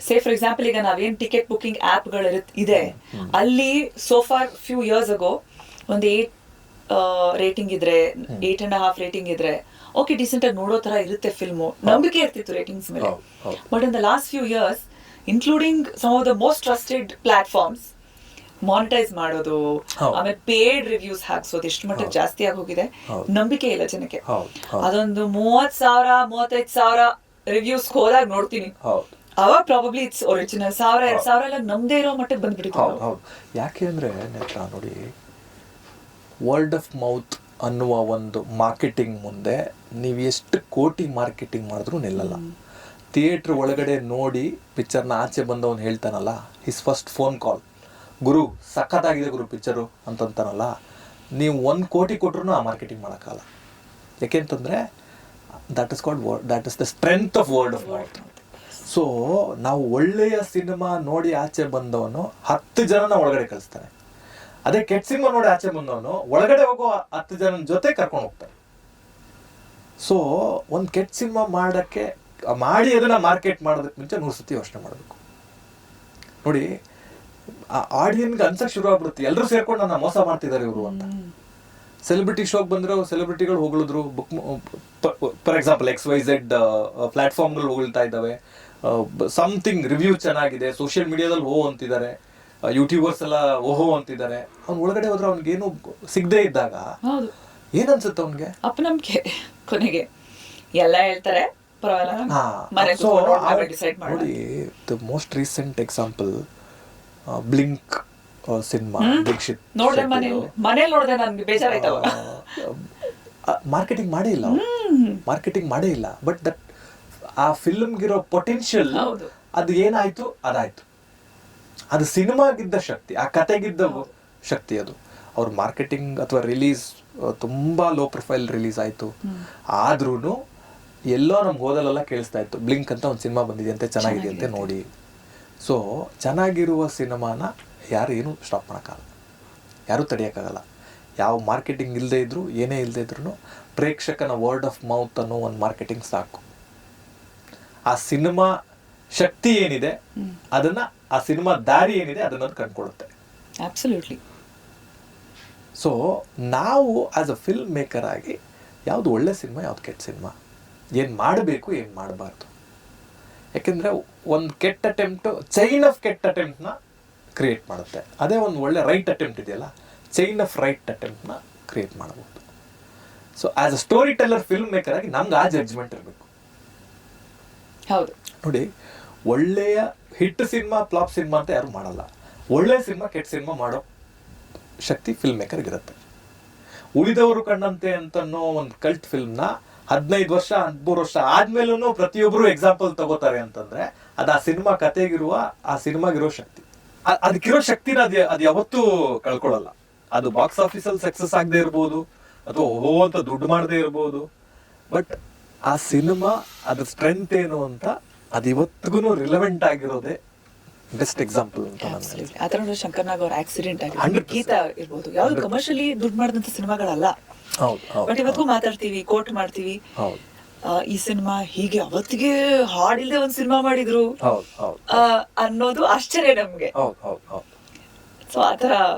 ಸೇ ಫಾರ್ ಎಕ್ಸಾಂಪಲ್ ಈಗ ನಾವೇನ್ ಟಿಕೆಟ್ ಬುಕಿಂಗ್ ಆಪ್ಗಳು ಇದೆ ಅಲ್ಲಿ ಸೋಫಾರ್ ಫ್ಯೂ ಇಯರ್ಸ್ ಅಗೋ ಒಂದು 8 ರೇಟಿಂಗ್ ಇದ್ರೆ 8.5 ರೇಟಿಂಗ್ ಇದ್ರೆ ಓಕೆ ಡಿಸೆಂಟ್ ಆಗಿ ನೋಡೋ ತರ ಇರುತ್ತೆ ಫಿಲ್ಮು, ನಂಬಿಕೆ ಇರ್ತಿತ್ತು ರೇಟಿಂಗ್ಸ್ ಮೇಲೆ. But in the last few years including some of the most trusted platforms monetise ಮಾಡೋದು, ಆಮೇಲೆ ಪೇಡ್ ರಿವ್ಯೂಸ್ ಹಾಕ್ಸೋದು ಎಷ್ಟು ಮಟ್ಟಿಗೆ ಜಾಸ್ತಿ ಆಗಿ ಹೋಗಿದೆ. ನಂಬಿಕೆ ಇಲ್ಲ ಜನಕ್ಕೆ. ಅದೊಂದು 30,000 35,000 ರಿವ್ಯೂಸ್ ಹೋದಾಗ ನೋಡ್ತೀನಿ, ಅವಾಗ ಪ್ರಾಬಬ್ಲಿ ಇಟ್ಸ್ ಒರಿಜಿನಲ್. 1,000-2,000 ಎಲ್ಲ ನಮ್ದೇ ಇರೋ ಮಟ್ಟಿಗೆ ಬಂದ್ಬಿಟ್ಟಿತ್ತು. ಯಾಕೆ ಅಂದ್ರೆ ನೋಡಿ, ವರ್ಡ್ ಆಫ್ ಮೌತ್ ಅನ್ನುವ ಒಂದು ಮಾರ್ಕೆಟಿಂಗ್ ಮುಂದೆ ನೀವು ಎಷ್ಟು ಕೋಟಿ ಮಾರ್ಕೆಟಿಂಗ್ ಮಾಡಿದ್ರೂ ನಿಲ್ಲಲ್ಲ. ಥಿಯೇಟ್ರ್ ಒಳಗಡೆ ನೋಡಿ ಪಿಕ್ಚರ್ನ ಆಚೆ ಬಂದವನು ಹೇಳ್ತಾನಲ್ಲ, ಹಿಸ್ ಫಸ್ಟ್ ಫೋನ್ ಕಾಲ್, ಗುರು ಸಖತ್ತಾಗಿದೆ ಗುರು ಪಿಕ್ಚರು ಅಂತಂತಾನಲ್ಲ, ನೀವು 1 ಕೋಟಿ ಕೊಟ್ರು ಆ ಮಾರ್ಕೆಟಿಂಗ್ ಮಾಡೋಕ್ಕಲ್ಲ. ಯಾಕೆಂತಂದರೆ that is the strength of word of mouth. So ನಾವು ಒಳ್ಳೆಯ ಸಿನಿಮಾ ನೋಡಿ ಆಚೆ ಬಂದವನು 10 ಜನನ ಒಳಗಡೆ ಕಳಿಸ್ತಾನೆ. ಅದೇ ಕೆಟ್ಟ ಸಿನಿಮಾ ನೋಡಿ ಆಚೆ ಬಂದವನು ಒಳಗಡೆ ಹೋಗೋ 10 ಜನನ ಜೊತೆ ಕರ್ಕೊಂಡು ಹೋಗ್ತಾನೆ. ಸೊ ಒಂದು ಕೆಟ್ಟ ಸಿನಿಮಾ ಮಾಡಿ ಅದನ್ನ ಮಾರ್ಕೆಟ್ ಮಾಡೋದಕ್ಕೆ ಮುಂಚೆ 100 ಸತಿ ಯೋಚನೆ ಮಾಡಬೇಕು. ನೋಡಿ, ಆ ಆಡಿಯನ್ಗೆ ಅನ್ಸಕ್ ಶುರು ಆಗ್ಬಿಡುತ್ತೆ, ಎಲ್ಲರೂ ಸೇರ್ಕೊಂಡು ನನ್ನ ಮೋಸ ಮಾಡ್ತಿದ್ದಾರೆ ಇವರು ಅಂತ. ಸೆಲೆಬ್ರಿಟಿ ಶೋಗೆ ಬಂದ್ರೆ ಸೆಲೆಬ್ರಿಟಿಗಳು ಹೊಗಳಿದ್ರು, ಫಾರ್ ಎಕ್ಸಾಂಪಲ್ XYZ ಪ್ಲಾಟ್ಫಾರ್ಮ್ಗಳು ಹೊಗಳ್ತಾ ಇದ್ದಾವೆ, ಸಮಥಿಂಗ್ ರಿವ್ಯೂ ಚೆನ್ನಾಗಿದೆ, ಸೋಷಿಯಲ್ ಮೀಡಿಯಾದಲ್ಲಿ ಅಂತಿದ್ದಾರೆ, ಯೂಟ್ಯೂಬರ್ಸ್ ಎಲ್ಲ ಓಹೋ ಅಂತಿದ್ದಾರೆ. ಅವ್ನು ಒಳಗಡೆ ಹೋದ್ರೆ ಅವ್ನಿಗೇನು ಸಿಗದೆ ಇದ್ದಾಗ ಏನನ್ಸುತ್ತೆ ಅವನಿಗೆ? ಅಪನಂಬಿಕೆ. ಕೊನೆಗೆ ಎಲ್ಲ ಹೇಳ್ತಾರೆ ನೋಡಿ. The most recent example Blink cinema, Dikshit marketing ಮಾಡೇ ಇಲ್ಲ. ಬಟ್ ದಟ್ ಆ ಫಿಲ್ಮ್ಗಿರೋ ಪೊಟೆನ್ಷಿಯಲ್ ಅದು ಏನಾಯ್ತು ಅದಾಯ್ತು. ಅದು ಸಿನಿಮಾಗಿದ್ದ ಶಕ್ತಿ, ಆ ಕತೆಗಿದ್ದ ಶಕ್ತಿ ಅದು. ಅವ್ರ ಮಾರ್ಕೆಟಿಂಗ್ ಅಥವಾ ರಿಲೀಸ್ ತುಂಬಾ ಲೋ ಪ್ರೊಫೈಲ್ ರಿಲೀಸ್ ಆಯ್ತು, ಆದ್ರೂ ಎಲ್ಲೋ ನಮ್ಗೆ ಹೋದಲ್ಲೆಲ್ಲ ಕೇಳಿಸ್ತಾ ಇತ್ತು, ಬ್ಲಿಂಕ್ ಅಂತ ಒಂದು ಸಿನಿಮಾ ಬಂದಿದೆ ಅಂತೆ, ಚೆನ್ನಾಗಿದೆ ಅಂತೆ ನೋಡಿ. ಸೊ ಚೆನ್ನಾಗಿರುವ ಸಿನಿಮಾನ ಯಾರು ಏನು ಸ್ಟಾಪ್ ಮಾಡೋಕ್ಕಾಗಲ್ಲ, ಯಾರೂ ತಡೆಯೋಕ್ಕಾಗಲ್ಲ. ಯಾವ ಮಾರ್ಕೆಟಿಂಗ್ ಇಲ್ಲದೆ ಇದ್ರು, ಏನೇ ಇಲ್ಲದೆ ಇದ್ರು ಪ್ರೇಕ್ಷಕನ ವರ್ಡ್ ಆಫ್ ಮೌತ್ ಅನ್ನೋ ಒಂದು ಮಾರ್ಕೆಟಿಂಗ್ ಸಾಕು. ಆ ಸಿನಿಮಾ ಶಕ್ತಿ ಏನಿದೆ ಅದನ್ನ, ಆ ಸಿನಿಮಾ ದಾರಿ ಏನಿದೆ ಅದನ್ನ ಕಂಡುಕೊಳ್ಳುತ್ತೆ. ಅಬ್ಸಲ್ಯೂಟ್ಲಿ. ಸೊ ನಾವು ಆಸ್ ಅ ಫಿಲ್ಮ್ ಮೇಕರ್ ಆಗಿ ಯಾವುದು ಒಳ್ಳೆ ಸಿನಿಮಾ, ಯಾವ್ದು ಕೆಟ್ಟ ಸಿನಿಮಾ, ಏನು ಮಾಡಬೇಕು ಏನು ಮಾಡಬಾರ್ದು. ಯಾಕೆಂದರೆ ಒಂದು ಕೆಟ್ಟ ಅಟೆಂಪ್ಟು ಚೈನ್ ಆಫ್ ಕೆಟ್ಟ ಅಟೆಂಪ್ಟ್ನ ಕ್ರಿಯೇಟ್ ಮಾಡುತ್ತೆ. ಅದೇ ಒಂದು ಒಳ್ಳೆ ರೈಟ್ ಅಟೆಂಪ್ಟ್ ಇದೆಯಲ್ಲ, ಚೈನ್ ಆಫ್ ರೈಟ್ ಅಟೆಂಪ್ಟ್ನ ಕ್ರಿಯೇಟ್ ಮಾಡಬಹುದು. So as a story teller film maker ಆಗಿ ನಮ್ಗೆ ಆ ಜಡ್ಜ್ಮೆಂಟ್ ಇರಬೇಕು. ಹೌದು ನೋಡಿ, ಒಳ್ಳೆಯ ಹಿಟ್ ಸಿನಿಮಾ ಫ್ಲಾಪ್ ಸಿನಿಮಾ ಅಂತ ಯಾರು ಮಾಡಲ್ಲ. ಒಳ್ಳೆ ಸಿನಿಮಾ ಕೆಟ್ಟ ಸಿನಿಮಾ ಮಾಡೋ ಶಕ್ತಿ ಫಿಲ್ಮ್ ಮೇಕರ್ಗೆ ಇರುತ್ತೆ. ಉಳಿದವರು ಕಂಡಂತೆ ಅಂತನೋ ಒಂದು ಕಲ್ಟ್ ಫಿಲ್ಮ್ನ 15 ವರ್ಷ 13 ವರ್ಷ ಆದ್ಮೇಲೂ ಪ್ರತಿಯೊಬ್ಬರು ಎಕ್ಸಾಂಪಲ್ ತಗೋತಾರೆ ಅಂತಂದ್ರೆ ಅದು ಆ ಸಿನಿಮಾ ಕತೆಗಿರುವ, ಆ ಸಿನಿಮಾಗಿರೋ ಶಕ್ತಿ. ಅದಕ್ಕಿರೋ ಶಕ್ತಿನ ಅದು ಯಾವತ್ತೂ ಕಳ್ಕೊಳ್ಳಲ್ಲ. ಅದು ಬಾಕ್ಸ್ ಆಫೀಸಲ್ಲಿ ಸಕ್ಸಸ್ ಆಗದೆ ಇರ್ಬೋದು, ಅಥವಾ ಓಹೋ ಅಂತ ದುಡ್ಡು ಮಾಡದೇ ಇರ್ಬೋದು, ಬಟ್ ಆ ಸಿನಿಮಾ ಅದ್ರ ಸ್ಟ್ರೆಂತ್ ಏನು ಅಂತ ಅದು ಇವತ್ತಿಗೂ ರಿಲೆವೆಂಟ್ ಆಗಿರೋದೇ ಬೆಸ್ಟ್ ಎಕ್ಸಾಂಪಲ್ ಅಂತ ನಾನು. ಆ ಥರ ನೋಡಿ ಶಂಕರ್ ನಾಗ್ ಅವ್ರ ಆಕ್ಸಿಡೆಂಟ್ ಆಗಿದೆ, ಗೀತ ಇರ್ಬೋದು, ಯಾವ್ದು ಕಮರ್ಷಿಯಲಿ ದುಡ್ಡು ಮಾಡಿದಂತ ಸಿನಿಮಾಗಳಲ್ಲ. ಬಟ್ ಇವತ್ತಿಗೂ ಮಾತಾಡ್ತೀವಿ, ಕೋಟ್ ಮಾಡ್ತೀವಿ, ಈ ಸಿನಿಮಾ ಹೀಗೆ ಅವತ್ತಿಗೆ ಹಾಡಿಲ್ದೆ ಒಂದ್ ಸಿನಿಮಾ ಮಾಡಿದ್ರು ಅನ್ನೋದು ಆಶ್ಚರ್ಯ ನಮ್ಗೆ. ಸೊ ಆತರ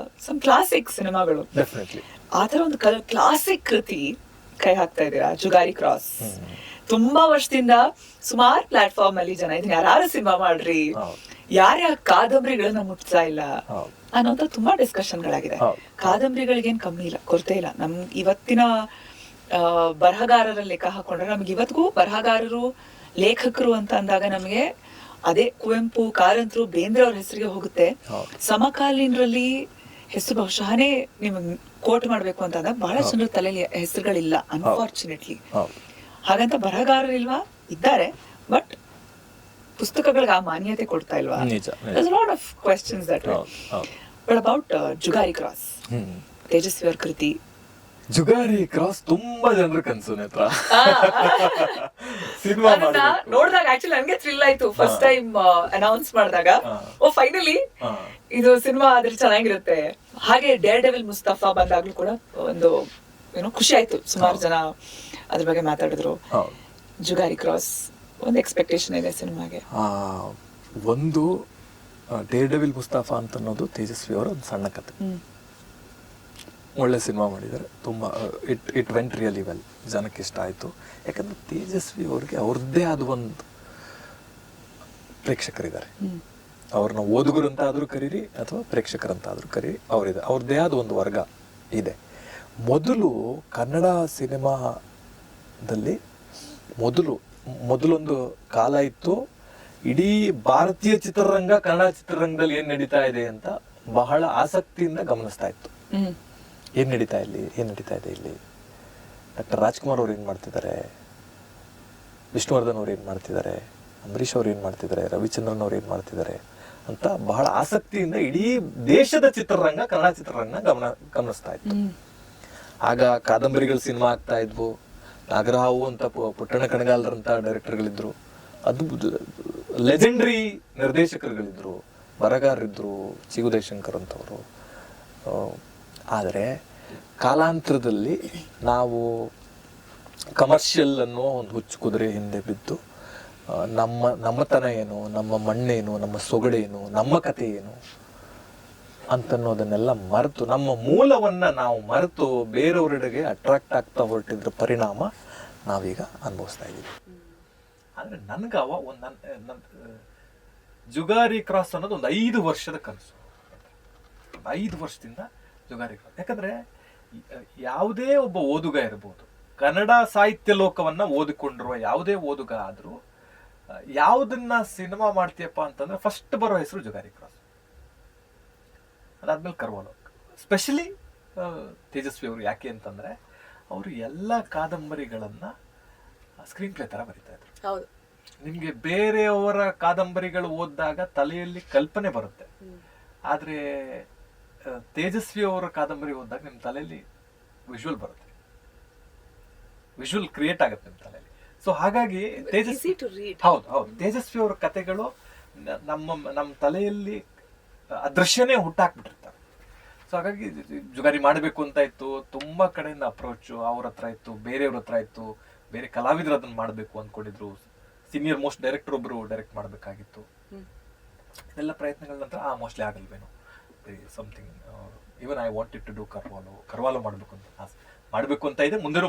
ಸಮ್ ಕ್ಲಾಸಿಕ್ ಸಿನಿಮಾಗಳು, ಆತರ ಒಂದು ಕ್ಲಾಸಿಕ್ ಕೃತಿ ಕೈ ಹಾಕ್ತಾ ಇದೀರಾ, ಜುಗಾರಿ ಕ್ರಾಸ್. ತುಂಬಾ ವರ್ಷದಿಂದ ಸುಮಾರು ಪ್ಲಾಟ್ಫಾರ್ಮ್ ಅಲ್ಲಿ ಜನ ಇದನ್ನ ಯಾರು ಸಿನಿಮಾ ಮಾಡ್ರಿ, ಯಾರ್ಯಾರ ಕಾದಂಬರಿಗಳನ್ನ ಮುಟ್ತಾ ಇಲ್ಲ ಅನ್ನೋಂತ ತುಂಬಾ ಡಿಸ್ಕಷನ್ಗಳಾಗಿದೆ. ಕಾದಂಬರಿಗಳಿಗೇನ್ ಕಮ್ಮಿ ಇಲ್ಲ, ಕೊರತೆ ಇಲ್ಲ. ನಮ್ ಇವತ್ತಿನ ಬರಹಗಾರರ ಲೆಕ್ಕ ಹಾಕೊಂಡ್ರೆ ನಮ್ಗೆ ಇವತ್ತಿಗೂ ಬರಹಗಾರರು, ಲೇಖಕರು ಅಂತ ಅಂದಾಗ ನಮ್ಗೆ ಅದೇ ಕುವೆಂಪು, ಕಾರಂತರು, ಬೇಂದ್ರೆ ಅವ್ರ ಹೆಸರಿಗೆ ಹೋಗುತ್ತೆ. ಸಮಕಾಲೀನರಲ್ಲಿ ಹೆಸರು ಬಹುಶಃನೇ ನಿಮಗೆ ಕೋಟ್ ಮಾಡ್ಬೇಕು ಅಂತ ಅಂದಾಗ ಬಹಳ ಜನರ ತಲೆಯಲ್ಲಿ ಹೆಸರುಗಳಿಲ್ಲ, ಅನ್ಫಾರ್ಚುನೇಟ್ಲಿ. ಹಾಗಂತ ಬರಹಗಾರರಿಲ್ವಾ, ಇದ್ದಾರೆ, ಬಟ್ ಪುಸ್ತಕಗಳಿಗೆ ಆ ಮಾನ್ಯತೆ ಕೊಡ್ತಾ ಇಲ್ವಾ? Lot of questions that way. But about Jugari Cross, Tejaswi ಅವ್ರ ಕೃತಿ. ಜುಗಾರಿ ಕ್ರಾಸ್ ತುಂಬಾ ಜನರ ಕನಸು ನೇತ್ರ. ಸಿನಿಮಾ ನೋಡಿದಾಗ ಆಕ್ಚುಲಿ ನನಗೆ ಥ್ರಿಲ್ ಆಯ್ತು ಫಸ್ಟ್ ಟೈಮ್ ಅನೌನ್ಸ್ ಮಾಡಿದಾಗ. ಓ ಫೈನಲಿ ಇದು ಸಿನಿಮಾ ಆದ್ರೆ ಚೆನ್ನಾಗಿರುತ್ತೆ. ಹಾಗೆ ಡೇರ್ ಡೆವಿಲ್ ಮುಸ್ತಫಾ ಬಂದಾಗ್ಲೂ ಕೂಡ ಒಂದು ಏನೋ ಖುಷಿ ಆಯ್ತು, ಸುಮಾರು ಜನ ಅದ್ರ ಬಗ್ಗೆ ಮಾತಾಡಿದ್ರು. ಜುಗಾರಿ ಕ್ರಾಸ್ ಒಂದು ಎಕ್ಸ್ಪೆಕ್ಟೇಷನ್ ಇದೆ ಸಿನಿಮಾಗೆ. ಒಂದು ಡೇರ್ ಡೆವಿಲ್ ಮುಸ್ತಫಾ ಅಂತ ಅನ್ನೋದು ತೇಜಸ್ವಿ ಅವರ ಒಂದು ಸಣ್ಣ ಕತೆ. ಒಳ್ಳೆ ಸಿನಿಮಾ ಮಾಡಿದ್ದಾರೆ, ತುಂಬ ಇಟ್ ವೆಂಟ್ ರಿಯಲಿ ವೆಲ್, ಜನಕ್ಕೆ ಇಷ್ಟ ಆಯಿತು. ಯಾಕಂದರೆ ತೇಜಸ್ವಿ ಅವ್ರಿಗೆ ಅವ್ರದ್ದೇ ಆದ ಒಂದು ಪ್ರೇಕ್ಷಕರಿದ್ದಾರೆ. ಅವ್ರನ್ನ ಓದುಗರಂತಾದರೂ ಕರೀರಿ ಅಥವಾ ಪ್ರೇಕ್ಷಕರಂತಾದರೂ ಕರೀರಿ, ಅವರಿದೆ, ಅವ್ರದ್ದೇ ಆದ ಒಂದು ವರ್ಗ ಇದೆ. ಮೊದಲು ಕನ್ನಡ ಸಿನಿಮಾದಲ್ಲಿ ಮೊದಲೊಂದು ಕಾಲ ಇತ್ತು, ಇಡೀ ಭಾರತೀಯ ಚಿತ್ರರಂಗ ಕನ್ನಡ ಚಿತ್ರರಂಗದಲ್ಲಿ ಏನು ನಡೀತಾ ಇದೆ ಅಂತ ಬಹಳ ಆಸಕ್ತಿಯಿಂದ ಗಮನಿಸ್ತಾ ಇತ್ತು. ಏನ್ ನಡೀತಾ ಇದೆ ಇಲ್ಲಿ, ಡಾಕ್ಟರ್ ರಾಜ್ಕುಮಾರ್ ಅವ್ರು ಏನ್ ಮಾಡ್ತಿದ್ದಾರೆ, ವಿಷ್ಣುವರ್ಧನ್ ಅವ್ರು ಏನ್ ಮಾಡ್ತಿದ್ದಾರೆ, ಅಂಬರೀಷ್ ಅವ್ರು ಏನ್ ಮಾಡ್ತಿದ್ದಾರೆ, ರವಿಚಂದ್ರನ್ ಅವ್ರು ಏನ್ ಮಾಡ್ತಿದ್ದಾರೆ ಅಂತ ಬಹಳ ಆಸಕ್ತಿಯಿಂದ ಇಡೀ ದೇಶದ ಚಿತ್ರರಂಗ, ಕನ್ನಡ ಚಿತ್ರರಂಗ ಗಮನಿಸ್ತಾ ಇತ್ತು. ಆಗ ಕಾದಂಬರಿಗಳು ಸಿನಿಮಾ ಆಗ್ತಾ ಇದ್ವು, ನಾಗರಹಾವು ಅಂತ ಪುಟ್ಟಣ ಕಣಗಾಲರಂತ ಡೈರೆಕ್ಟರ್ಗಳಿದ್ರು, ಅದು ಲೆಜೆಂಡ್ರಿ ನಿರ್ದೇಶಕರುಗಳಿದ್ರು, ಬರಗಾರರಿದ್ರು, ಚಿ ಉದಯಶಂಕರ್ ಅಂತವರು. ಆದರೆ ಕಾಲಾಂತರದಲ್ಲಿ ನಾವು ಕಮರ್ಷಿಯಲ್ ಅನ್ನೋ ಒಂದು ಹುಚ್ಚು ಕುದುರೆ ಹಿಂದೆ ಬಿದ್ದು ನಮ್ಮತನ ಏನು, ನಮ್ಮ ಮಣ್ಣೇನು, ನಮ್ಮ ಸೊಗಡೇನು, ನಮ್ಮ ಕತೆ ಏನು ಅಂತನ್ನೋದನ್ನೆಲ್ಲ ಮರೆತು, ನಮ್ಮ ಮೂಲವನ್ನ ನಾವು ಮರೆತು ಬೇರೆಯವರೆಡೆಗೆ ಅಟ್ರಾಕ್ಟ್ ಆಗ್ತಾ ಹೊರಟಿದ್ರ ಪರಿಣಾಮ ನಾವೀಗ ಅನುಭವಿಸ್ತಾ ಇದ್ದೀವಿ. ಆದರೆ ನನಗವ ಒಂದು ಜುಗಾರಿ ಕ್ರಾಸ್ ಅನ್ನೋದು ಒಂದು 5 ವರ್ಷದ ಕನಸು. 5 ವರ್ಷದಿಂದ ಜುಗಾರಿ ಕ್ರಾಸ್. ಯಾಕಂದ್ರೆ ಯಾವುದೇ ಒಬ್ಬ ಓದುಗ ಇರ್ಬೋದು, ಕನ್ನಡ ಸಾಹಿತ್ಯ ಲೋಕವನ್ನ ಓದಿಕೊಂಡಿರುವ ಯಾವುದೇ ಓದುಗ ಆದ್ರೂ ಯಾವುದನ್ನ ಸಿನಿಮಾ ಮಾಡ್ತೀಯಪ್ಪ ಅಂತಂದ್ರೆ ಫಸ್ಟ್ ಬರೋ ಹೆಸರು ಜುಗಾರಿ ಕ್ರಾಸ್. ಅದಾದ್ಮೇಲೆ ಕರ್ವಾಲೋ. ಸ್ಪೆಷಲಿ ತೇಜಸ್ವಿ ಅವರು ಯಾಕೆ ಅಂತಂದ್ರೆ ಅವರು ಎಲ್ಲ ಕಾದಂಬರಿಗಳನ್ನ ಸ್ಕ್ರೀನ್ ಪ್ಲೇ ತರ ಬರೀತಾ ಇದ್ರು. ನಿಮ್ಗೆ ಬೇರೆಯವರ ಕಾದಂಬರಿಗಳು ಓದಿದಾಗ ತಲೆಯಲ್ಲಿ ಕಲ್ಪನೆ ಬರುತ್ತೆ, ಆದ್ರೆ ತೇಜಸ್ವಿ ಅವರ ಕಾದಂಬರಿ ಓದಿದಾಗ ನಿಮ್ ತಲೆಯಲ್ಲಿ ವಿಜುವಲ್ ಬರುತ್ತೆ, ವಿಜುವಲ್ ಕ್ರಿಯೇಟ್ ಆಗುತ್ತೆ ನಿಮ್ ತಲೆಯಲ್ಲಿ. ಸೊ ಹಾಗಾಗಿ ಹೌದು ತೇಜಸ್ವಿ ಅವರ ಕಥೆಗಳು ನಮ್ಮ ತಲೆಯಲ್ಲಿ ಅದೃಶ್ಯನೇ ಹುಟ್ಟಾಕ್ಬಿಟ್ಟಿರ್ತಾರೆ. ಸೊ ಹಾಗಾಗಿ ಜುಗಾರಿ ಮಾಡಬೇಕು ಅಂತ ಇತ್ತು, ತುಂಬಾ ಕಡೆಯಿಂದ ಅಪ್ರೋಚ್ ಅವ್ರ ಹತ್ರ ಇತ್ತು, ಬೇರೆಯವ್ರ ಹತ್ರ ಇತ್ತು, ಬೇರೆ ಕಲಾವಿದರು ಅದನ್ನ ಮಾಡಬೇಕು ಅಂದ್ಕೊಂಡಿದ್ರು, ಸೀನಿಯರ್ ಮೋಸ್ಟ್ ಡೈರೆಕ್ಟರ್ ಒಬ್ರು ಡೈರೆಕ್ಟ್ ಮಾಡಬೇಕಾಗಿತ್ತು. ಎಲ್ಲ ಪ್ರಯತ್ನಗಳ ನಂತರ ಮೋಸ್ಟ್ಲಿ ಆಗಲ್ವೇನೋ, something even I wanted to do Karvalo ಮಾಡಬೇಕು ಅಂತ ಇದೆ, ಮುಂದೆ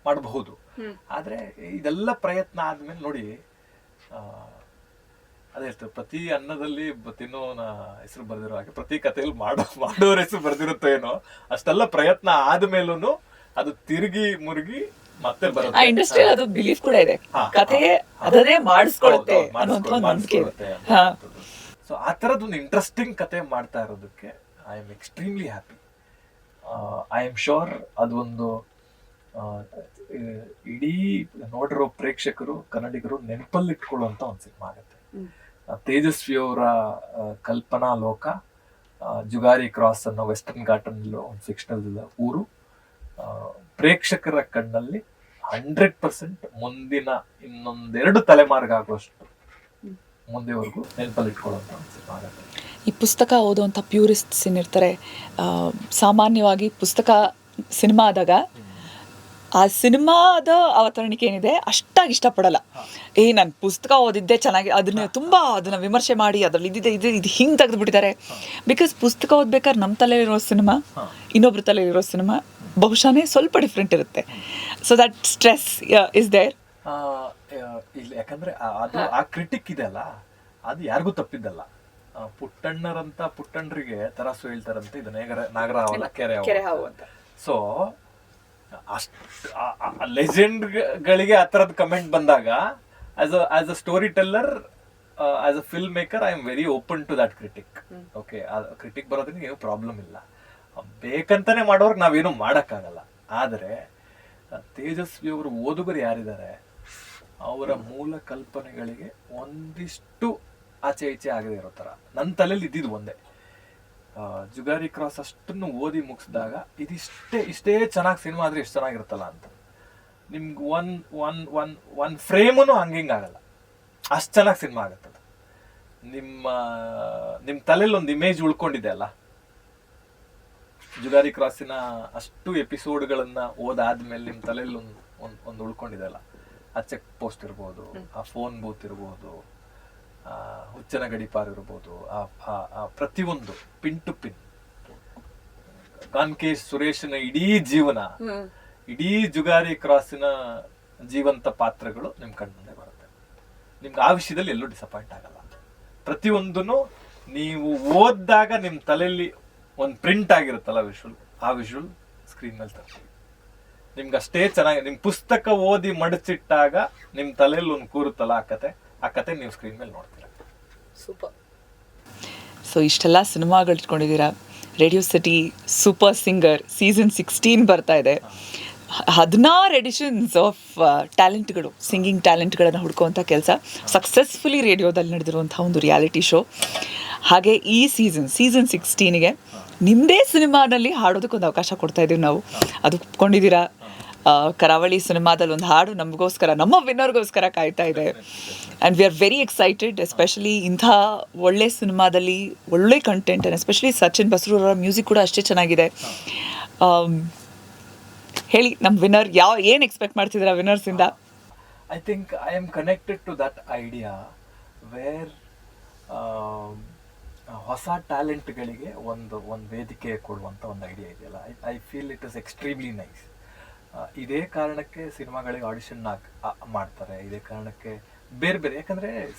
ಮಾಡಬಹುದು. ಆದ್ರೆ ಇದೆಲ್ಲ ಪ್ರಯತ್ನ ಆದ್ಮೇಲೆ ನೋಡಿ, ಅದೇ ಹೇಳ್ತಾರೆ, ಪ್ರತಿ ಅನ್ನದಲ್ಲಿ ತಿನ್ನೋನ ಹೆಸರು ಬರ್ದಿರೋ ಹಾಗೆ ಪ್ರತಿ ಕಥೆಯಲ್ಲಿ ಮಾಡೋರ ಹೆಸರು ಬರ್ದಿರುತ್ತೋ ಏನೋ, ಅಷ್ಟೆಲ್ಲ ಪ್ರಯತ್ನ ಆದ್ಮೇಲೂ ಅದು ತಿರುಗಿ ಮುರುಗಿ ಮತ್ತೆ ಬರುತ್ತೆ. ಇಂಡಸ್ಟ್ರಿ ಅದು ಬಿಲೀಫ್ ಕೂಡ ಇದೆ, ಕಥೆ ಅದನ್ನೇ ಮಾಡಿಸ್ಕೊಳ್ಳುತ್ತೆ ಅನ್ನುವಂತ ಒಂದು ನಂಬಿಕೆ ಇದೆ. ಸೊ ಆ ತರದೊಂದು ಇಂಟ್ರೆಸ್ಟಿಂಗ್ ಕತೆ ಮಾಡ್ತಾ ಇರೋದಕ್ಕೆ I am extremely happy. I am sure ಅದೊಂದು ಇಡೀ ನೋಡಿರೋ ಪ್ರೇಕ್ಷಕರು, ಕನ್ನಡಿಗರು ನೆನಪಲ್ಲಿಟ್ಕೊಳ್ಳುವಂತ ಒಂದು ಸಿನಿಮಾ ಆಗುತ್ತೆ. ತೇಜಸ್ವಿ ಅವರ ಕಲ್ಪನಾ ಲೋಕ, ಜುಗಾರಿ ಕ್ರಾಸ್ ಅನ್ನೋ ವೆಸ್ಟರ್ನ್ ಘಾಟನ್ ಒಂದು ಫಿಕ್ಷನಲ್ ಊರು ಪ್ರೇಕ್ಷಕರ ಕಣ್ಣಲ್ಲಿ 100% ಮುಂದಿನ ಇನ್ನೊಂದೆರಡು ತಲೆಮಾರಿಗಾಗುವಷ್ಟು ಮುಂದೆವರೆಗೂ ನೆನಪಲ್ಲಿ ಇಟ್ಕೊಳ್ಳುವಂತ ಒಂದು ಸಿನಿಮಾ ಆಗುತ್ತೆ. ಈ ಪುಸ್ತಕ ಓದುವಂಥ ಪ್ಯೂರಿಸ್ಟ್ಸ್ ಏನಿರ್ತಾರೆ, ಸಾಮಾನ್ಯವಾಗಿ ಪುಸ್ತಕ ಸಿನಿಮಾ ಆದಾಗ ಆ ಸಿನಿಮಾದ ಅವತರಣಿಕೆ ಏನಿದೆ ಅಷ್ಟಾಗಿ ಇಷ್ಟಪಡಲ್ಲ. ನಾನು ಪುಸ್ತಕ ಓದಿದ್ದೆ ಚೆನ್ನಾಗಿ, ಅದನ್ನ ವಿಮರ್ಶೆ ಮಾಡಿ ಅದ್ರಲ್ಲಿ ಇದು ಹಿಂಗೆ ತೆಗೆದುಬಿಟ್ಟಿದ್ದಾರೆ. ಬಿಕಾಸ್ ಪುಸ್ತಕ ಓದ್ಬೇಕಾದ್ರೆ ನಮ್ಮ ತಲೆಯಲ್ಲಿರೋ ಸಿನಿಮಾ ಇನ್ನೊಬ್ರ ತಲೆಯಲ್ಲಿರೋ ಸಿನಿಮಾ ಬಹುಶಃನೇ ಸ್ವಲ್ಪ ಡಿಫ್ರೆಂಟ್ ಇರುತ್ತೆ. So that stress is there. ಇಲ್ಲ, ಯಾಕಂದ್ರೆ ಅದು ಆ ಕ್ರಿಟಿಕ್ ಇದೆಯಲ್ಲ, ಅದು ಯಾರಿಗೂ ತಪ್ಪಿದ್ದಲ್ಲ. ಪುಟ್ಟಣ್ಣರಿಗೆ ತರಾಸು ಹೇಳ್ತಾರಂತೆ, ಇದು ನಾಗರಾವಲ್ಲ ಕೆರೆ ಹಾವು ಅಂತ. ಸೊ ಅಷ್ಟು ಲೆಜೆಂಡ್ ಗಳಿಗೆ ಆ ತರದ ಕಮೆಂಟ್ ಬಂದಾಗ as a storyteller, as a filmmaker, I am very open to that critic. Okay, critic ಬರೋದ್ರಿಂದ ಏನು ಪ್ರಾಬ್ಲಮ್ ಇಲ್ಲ. ಬೇಕಂತಾನೆ ಮಾಡೋರ್ಗೆ ನಾವೇನು ಮಾಡಕ್ಕಾಗಲ್ಲ. ಆದ್ರೆ ತೇಜಸ್ವಿ ಅವರು ಓದುಗರು ಯಾರಿದ್ದಾರೆ, ಅವರ ಮೂಲ ಕಲ್ಪನೆಗಳಿಗೆ ಒಂದಿಷ್ಟು ಆಚೆ ಈಚೆ ಆಗದೆ ಇರೋ ತರ ನನ್ನ ತಲೆಯಲ್ಲಿ ಇದ್ದಿದ್ದು ಒಂದೇ. ಜುಗಾರಿ ಕ್ರಾಸ್ ಅಷ್ಟನ್ನು ಓದಿ ಮುಗಿಸಿದಾಗ ಇಷ್ಟೇ ಚೆನ್ನಾಗಿ ಸಿನಿಮಾ ಆದ್ರೆ ಎಷ್ಟು ಚೆನ್ನಾಗಿರುತ್ತಲ್ಲ ಅಂತ. ನಿಮ್ಗೆ ಒನ್ ಫ್ರೇಮನು ಹಂಗಿಂಗಾಗಲ್ಲ, ಅಷ್ಟು ಚೆನ್ನಾಗಿ ಸಿನಿಮಾ ಆಗತ್ತದ. ನಿಮ್ಮ ತಲೆಯಲ್ಲಿ ಒಂದು ಇಮೇಜ್ ಉಳ್ಕೊಂಡಿದೆ ಅಲ್ಲ. ಜುಗಾರಿ ಕ್ರಾಸಿನ ಅಷ್ಟು ಎಪಿಸೋಡ್ಗಳನ್ನ ಓದಾದ್ಮೇಲೆ ನಿಮ್ಮ ತಲೆಯಲ್ಲಿ ಒಂದು ಉಳ್ಕೊಂಡಿದೆ ಅಲ್ಲ. ಆ ಚೆಕ್ ಪೋಸ್ಟ್ ಇರ್ಬೋದು, ಆ ಫೋನ್ ಬೂತ್ ಇರ್ಬೋದು, ಹುಚ್ಚನ ಗಡಿಪಾರ್ ಇರ್ಬೋದು, ಆ ಪ್ರತಿಯೊಂದು ಪಿನ್ ಟು ಪಿನ್ ಕಾನ್ಕೇಶ್ ಸುರೇಶನ ಇಡೀ ಜೀವನ, ಇಡೀ ಜುಗಾರಿ ಕ್ರಾಸಿನ ಜೀವಂತ ಪಾತ್ರಗಳು ನಿಮ್ ಕಣ್ಮುಂದೆ ಬರುತ್ತೆ. ನಿಮ್ಗೆ ಆ ವಿಷಯದಲ್ಲಿ ಎಲ್ಲೂ ಡಿಸಪಾಯಿಂಟ್ ಆಗಲ್ಲ. ಪ್ರತಿಯೊಂದನ್ನು ನೀವು ಓದಿದಾಗ ನಿಮ್ ತಲೆಯಲ್ಲಿ ಒಂದು ಪ್ರಿಂಟ್ ಆಗಿರುತ್ತಲ್ಲ ವಿಷುವಲ್, ಆ ವಿಷುವಲ್ ಸ್ಕ್ರೀನ್ ಮೇಲೆ ತರ್ತೀವಿ. ನಿಮ್ಗೆ ಅಷ್ಟೇ ಚೆನ್ನಾಗಿ, ನಿಮ್ ಪುಸ್ತಕ ಓದಿ ಮಡಚಿಟ್ಟಾಗ ನಿಮ್ ತಲೆಯಲ್ಲಿ ಒಂದು ಕೂರುತ್ತಲ್ಲ ಆ ಕತೆ ನೀವು ಸ್ಕ್ರೀನ್ ಮೇಲೆ ನೋಡ್ತೀರಾ. ಸೂಪರ್. ಸೊ ಇಷ್ಟೆಲ್ಲ ಸಿನಿಮಾಗಳು ಇಟ್ಕೊಂಡಿದ್ದೀರಾ. Radio City Super Singer season 16 ಬರ್ತಾ ಇದೆ. 16 ಎಡಿಷನ್ಸ್ ಆಫ್ ಟ್ಯಾಲೆಂಟ್ಗಳು, ಸಿಂಗಿಂಗ್ ಟ್ಯಾಲೆಂಟ್ಗಳನ್ನು ಹುಡ್ಕೋವಂಥ ಕೆಲಸ ಸಕ್ಸಸ್ಫುಲಿ ರೇಡಿಯೋದಲ್ಲಿ ನಡೆದಿರುವಂಥ ಒಂದು ರಿಯಾಲಿಟಿ ಶೋ. ಹಾಗೆ ಈ ಸೀಸನ್ 16ಗೆ ನಿಮ್ಮದೇ ಸಿನಿಮಾನಲ್ಲಿ ಹಾಡೋದಕ್ಕೊಂದು ಅವಕಾಶ ಕೊಡ್ತಾ ಇದ್ದೀವಿ ನಾವು. ಅದು ಒಪ್ಕೊಂಡಿದ್ದೀರಾ. ಕರಾವಳಿ ಸಿನಿಮಾದಲ್ಲಿ ಒಂದು ಹಾಡು ನಮಗೋಸ್ಕರ, ನಮ್ಮ ವಿನ್ನರ್ಗೋಸ್ಕರ ಕಾಯ್ತಾ ಇದೆ. And we are very excited, especially ಇಂಥ ಒಳ್ಳೆ ಸಿನಿಮಾದಲ್ಲಿ ಒಳ್ಳೆ ಕಂಟೆಂಟ್. ಆ್ಯಂಡ್ ಎಸ್ಪೆಷಲಿ ಸಚಿನ್ ಬಸ್ರೂರವರ ಮ್ಯೂಸಿಕ್ ಕೂಡ ಅಷ್ಟೇ ಚೆನ್ನಾಗಿದೆ. ಹೇಳಿ, ನಮ್ಮ ವಿನ್ನರ್ ಏನು ಎಕ್ಸ್ಪೆಕ್ಟ್ ಮಾಡ್ತಿದ್ದೀರಾ ವಿನ್ನರ್ಸಿಂದ? I think I am connected to that idea where ಹೊಸ ಟ್ಯಾಲೆಂಟ್ಗಳಿಗೆ ಒಂದು ವೇದಿಕೆ ಕೊಡುವಂಥ ಒಂದು ಐಡಿಯಾ ಇದೆಯಲ್ಲ. I feel it is extremely nice. ಇದೇ ಕಾರಣಕ್ಕೆ ಸಿನಿಮಾಗಳಿಗೆ ಆಡಿಷನ್ ಮಾಡ್ತಾರೆ. ಇದೇ ಕಾರಣಕ್ಕೆ ಬೇರೆ ಬೇರೆ, ಯಾಕಂದ್ರೆ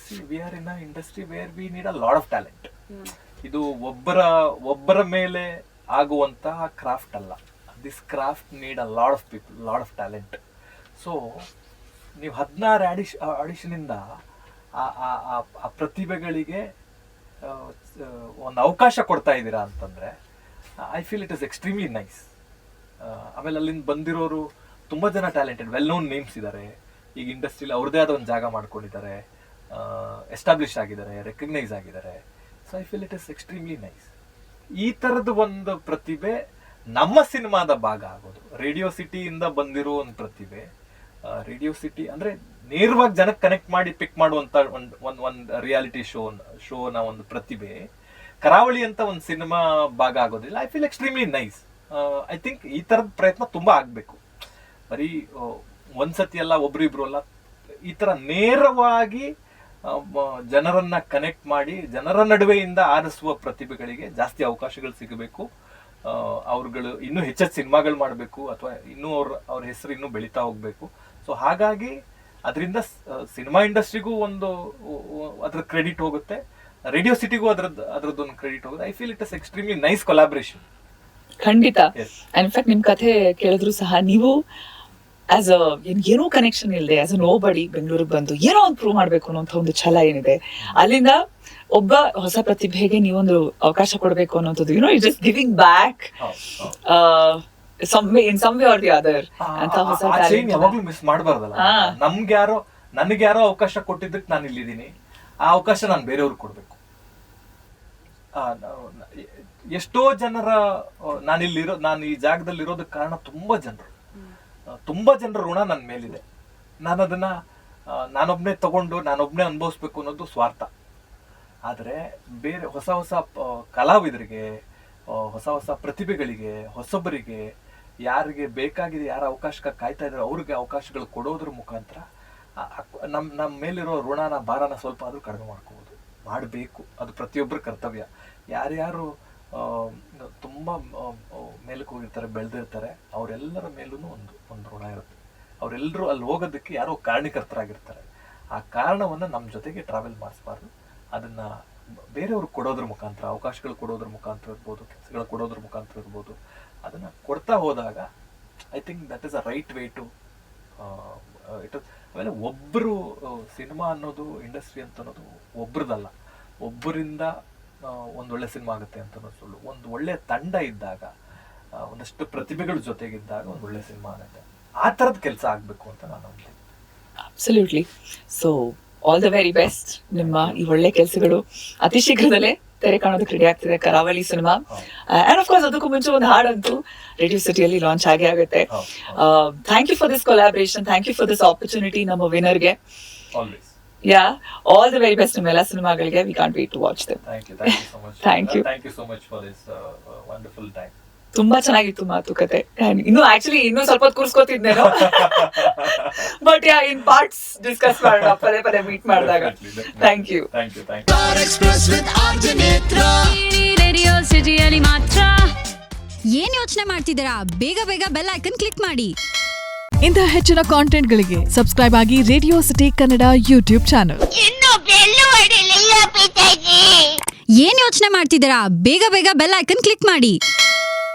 we are in a industry where we need a lot of talent. ಇದು ಒಬ್ಬರ ಮೇಲೆ ಆಗುವಂತಹ ಕ್ರಾಫ್ಟ್ ಅಲ್ಲ. This craft need a lot of people, lot of talent. So ನೀವು 16 ಆಡಿಷನಿಂದ ಆ ಪ್ರತಿಭೆಗಳಿಗೆ ಒಂದು ಅವಕಾಶ ಕೊಡ್ತಾ ಇದ್ದೀರಾ ಅಂತಂದ್ರೆ I feel it is extremely nice. ಆಮೇಲೆ ಅಲ್ಲಿಂದ ಬಂದಿರೋರು ತುಂಬಾ ಜನ ಟ್ಯಾಲೆಂಟೆಡ್ ವೆಲ್ ನೋನ್ ನೇಮ್ಸ್ ಇದ್ದಾರೆ. ಈಗ ಇಂಡಸ್ಟ್ರಿಲಿ ಅವ್ರದೇ ಆದ ಒಂದು ಜಾಗ ಮಾಡ್ಕೊಂಡಿದ್ದಾರೆ, ಎಸ್ಟಾಬ್ಲಿಷ್ ಆಗಿದ್ದಾರೆ, ರೆಕಗ್ನೈಸ್ ಆಗಿದ್ದಾರೆ. So I feel it is extremely nice. ಈ ತರದ ಒಂದು ಪ್ರತಿಭೆ ನಮ್ಮ ಸಿನಿಮಾದ ಭಾಗ ಆಗೋದು, ರೇಡಿಯೋ ಸಿಟಿಯಿಂದ ಬಂದಿರೋ ಒಂದು ಪ್ರತಿಭೆ. ರೇಡಿಯೋ ಸಿಟಿ ಅಂದ್ರೆ ನೇರವಾಗಿ ಜನಕ್ಕೆ ಕನೆಕ್ಟ್ ಮಾಡಿ ಪಿಕ್ ಮಾಡುವಂತ ಒಂದು ರಿಯಾಲಿಟಿ ಶೋನ ಒಂದು ಪ್ರತಿಭೆ ಕರಾವಳಿ ಅಂತ ಒಂದು ಸಿನಿಮಾ ಭಾಗ ಆಗೋದಿಲ್ಲ. I feel extremely nice. I think ಈ ತರದ ಪ್ರಯತ್ನ ತುಂಬಾ ಆಗ್ಬೇಕು. ಬರೀ ಒಂದ್ಸತಿ ಅಲ್ಲ, ಒಬ್ರಿಬ್ರು ಅಲ್ಲ, ಈ ತರ ನೇರವಾಗಿ ಜನರನ್ನ ಕನೆಕ್ಟ್ ಮಾಡಿ ಜನರ ನಡುವೆಯಿಂದ ಆರಿಸುವ ಪ್ರತಿಭೆಗಳಿಗೆ ಜಾಸ್ತಿ ಅವಕಾಶಗಳು ಸಿಗಬೇಕು. ಅವ್ರುಗಳು ಇನ್ನೂ ಹೆಚ್ಚೆಚ್ಚು ಸಿನಿಮಾಗಳು ಮಾಡಬೇಕು, ಅಥವಾ ಇನ್ನೂ ಅವ್ರ ಹೆಸರು ಇನ್ನೂ ಬೆಳೀತಾ ಹೋಗ್ಬೇಕು. ಸೊ ಹಾಗಾಗಿ ಅದರಿಂದ ಸಿನಿಮಾ ಇಂಡಸ್ಟ್ರಿಗೂ ಒಂದು ಅದ್ರ ಕ್ರೆಡಿಟ್ ಹೋಗುತ್ತೆ, ರೇಡಿಯೋ ಸಿಟಿಗೂ ಅದ್ರದ್ದೊಂದು ಕ್ರೆಡಿಟ್ ಹೋಗುತ್ತೆ. I feel it is extremely nice collaboration. ಖಂಡಿತ. ಇನ್ಫ್ಯಾಕ್ಟ್ ನಿಮ್ ಕಥೆ ಕೇಳಿದ್ರು ಸಹ ನೀವು ಆಸ್ ಏನೋ ಕನೆಕ್ಷನ್ ಇಲ್ಲದೆ ಆಸ್ ಅ ನೋ ಬಡಿ ಬೆಂಗಳೂರಿಗೆ ಬಂದು ಏನೋ ಒಂದು ಪ್ರೂವ್ ಮಾಡ್ಬೇಕು ಅನ್ನೋ ಒಂದು ಛಲ ಏನಿದೆ, ಅಲ್ಲಿಂದ ಒಬ್ಬ ಹೊಸ ಪ್ರತಿಭೆಗೆ ನೀವೊಂದು ಅವಕಾಶ ಕೊಡಬೇಕು ಅನ್ನೋದು, it just giving back in some way or the other ಅಂತ ಹೊಸ ಯಾವಾಗ್ಲೂ ಮಿಸ್ ಮಾಡಬಾರ್ದಲ್ಲ. ನನಗೆ ಯಾರೋ ಅವಕಾಶ ಕೊಟ್ಟಿದ್ದಕ್ಕೆ ನಾನು ಇಲ್ಲಿದ್ದೀನಿ. ಆ ಅವಕಾಶ ನಾನು ಬೇರೆಯವ್ರಿಗೆ ಕೊಡಬೇಕು. ಎಷ್ಟೋ ಜನರ ನಾನು ಈ ಜಾಗದಲ್ಲಿ ಇರೋದಕ್ಕೆ ಕಾರಣ ತುಂಬಾ ಜನರ ಋಣ ನನ್ನ ಮೇಲಿದೆ. ನಾನು ಅದನ್ನ ನಾನೊಬ್ನೇ ತಗೊಂಡು ನಾನೊಬ್ನೇ ಅನುಭವಿಸ್ಬೇಕು ಅನ್ನೋದು ಸ್ವಾರ್ಥ. ಆದ್ರೆ ಬೇರೆ ಹೊಸ ಕಲಾವಿದರಿಗೆ, ಹೊಸ ಪ್ರತಿಭೆಗಳಿಗೆ, ಹೊಸಬರಿಗೆ, ಯಾರಿಗೆ ಬೇಕಾಗಿದೆ, ಯಾರ ಅವಕಾಶಕ್ಕೆ ಕಾಯ್ತಾ ಇದಾರೆ ಅವ್ರಿಗೆ ಅವಕಾಶಗಳು ಕೊಡೋದ್ರ ಮುಖಾಂತರ ನಮ್ಮ ಮೇಲಿರೋ ಋಣನ ಭಾರನ ಸ್ವಲ್ಪ ಆದ್ರೂ ಕಡಿಮೆ ಮಾಡಬೇಕು. ಅದು ಪ್ರತಿಯೊಬ್ಬರ ಕರ್ತವ್ಯ. ಯಾರ್ಯಾರು ತುಂಬಾ ಮೇಲಕ್ಕೆ ಹೋಗಿರ್ತಾರೆ, ಬೆಳೆದಿರ್ತಾರೆ, ಅವರೆಲ್ಲರ ಮೇಲೂ ಒಂದು ಋಣ ಇರುತ್ತೆ. ಅವರೆಲ್ಲರೂ ಅಲ್ಲಿ ಹೋಗೋದಕ್ಕೆ ಯಾರೋ ಕಾರಣಕರ್ತರಾಗಿರ್ತಾರೆ. ಆ ಕಾರಣವನ್ನ ನಮ್ಮ ಜೊತೆಗೆ ಟ್ರಾವೆಲ್ ಮಾಡಿಸ್ಬಾರ್ದು. ಅದನ್ನ ಬೇರೆಯವ್ರಿಗೆ ಕೊಡೋದ್ರ ಮುಖಾಂತರ, ಅವಕಾಶಗಳು ಕೊಡೋದ್ರ ಮುಖಾಂತರ ಇರ್ಬೋದು, ಕೆಲಸಗಳು ಕೊಡೋದ್ರ ಮುಖಾಂತರ ಇರ್ಬೋದು, ಅದನ್ನ ಕೊಡ್ತಾ ಹೋದಾಗ I think that is a right way to ಆಮೇಲೆ ಒಬ್ಬರು ಸಿನಿಮಾ ಅನ್ನೋದು, ಇಂಡಸ್ಟ್ರಿ ಅಂತ ಅನ್ನೋದು ಒಬ್ರದಲ್ಲ. ಒಬ್ಬರಿಂದ ಒಂದೊಳ್ಳೆ ಸಿನಿಮಾ ಆಗುತ್ತೆ ಅಂತ ಅನ್ನೋದು ಸುಳ್ಳು. ಒಂದು ಒಳ್ಳೆ ತಂಡ ಇದ್ದಾಗ, ಒಂದಷ್ಟು ಪ್ರತಿಭೆಗಳ ಜೊತೆಗಿದ್ದಾಗ ಒಂದು ಒಳ್ಳೆ ಸಿನಿಮಾ ಆಗುತ್ತೆ. ಆ ಥರದ ಕೆಲಸ ಆಗಬೇಕು ಅಂತ ನಾನು ನಂಬ್ತೀನಿ. Absolutely. So all the very best. ನಿಮ್ಮ ಈ ಒಳ್ಳೆ ಕೆಲಸಗಳು ಅತಿ ಶೀಘ್ರದಲ್ಲೇ ತೆರೆ ಕಾಣೋದಕ್ಕೆ ರೆಡಿ ಆಗ್ತಿದೆ, ಕರಾವಳಿ ಸಿನಿಮಾ. ಅಂಡ್ ಆಫ್ ಕೋರ್ಸ್ ಅದಕ್ಕೂ ಮುಂಚೆ ಒಂದು ಹಾಡಂತೂ ರೇಡಿಯೋ ಸಿಟಿಯಲ್ಲಿ ಲಾಂಚ್ ಆಗುತ್ತೆ. Thank you for this collaboration, thank you for this opportunity ನಮ್ಮ ವಿನ್ನರ್ಗೆ. Yeah, all the very best ನಿಮ್ಮೆಲ್ಲ ಸಿನಿಮಾಗಳಿಗೆ. We can't wait to watch them. Thank you so much for this wonderful time. ತುಂಬಾ ಚೆನ್ನಾಗಿತ್ತು ಮಾತುಕತೆ. ಇನ್ನೂ ಸ್ವಲ್ಪ ಕೂರ್ಸ್ಕೊತಿದ್ನೇನೋ, but yeah, in parts discuss ಮಾಡೋಣ ಪದೇ ಮೀಟ್ ಮಾಡಿದಾಗ. Thank you. ರೇಡಿಯೋ ಸಿಟಿಯಲ್ಲಿ ಮಾತ್ರ. ಏನ್ ಯೋಚನೆ ಮಾಡ್ತಿದ್ದೀರಾ? ಬೇಗ ಬೆಲ್ ಐಕನ್ ಕ್ಲಿಕ್ ಮಾಡಿ. ಇಂಥ ಹೆಚ್ಚಿನ ಕಾಂಟೆಂಟ್ಗಳಿಗೆ ಸಬ್ಸ್ಕ್ರೈಬ್ ಆಗಿ radio city Kannada YouTube channel. ಏನ್ ಯೋಚನೆ ಮಾಡ್ತಿದ್ದೀರಾ? ಬೇಗ ಬೆಲ್ ಐಕನ್ ಕ್ಲಿಕ್ ಮಾಡಿ.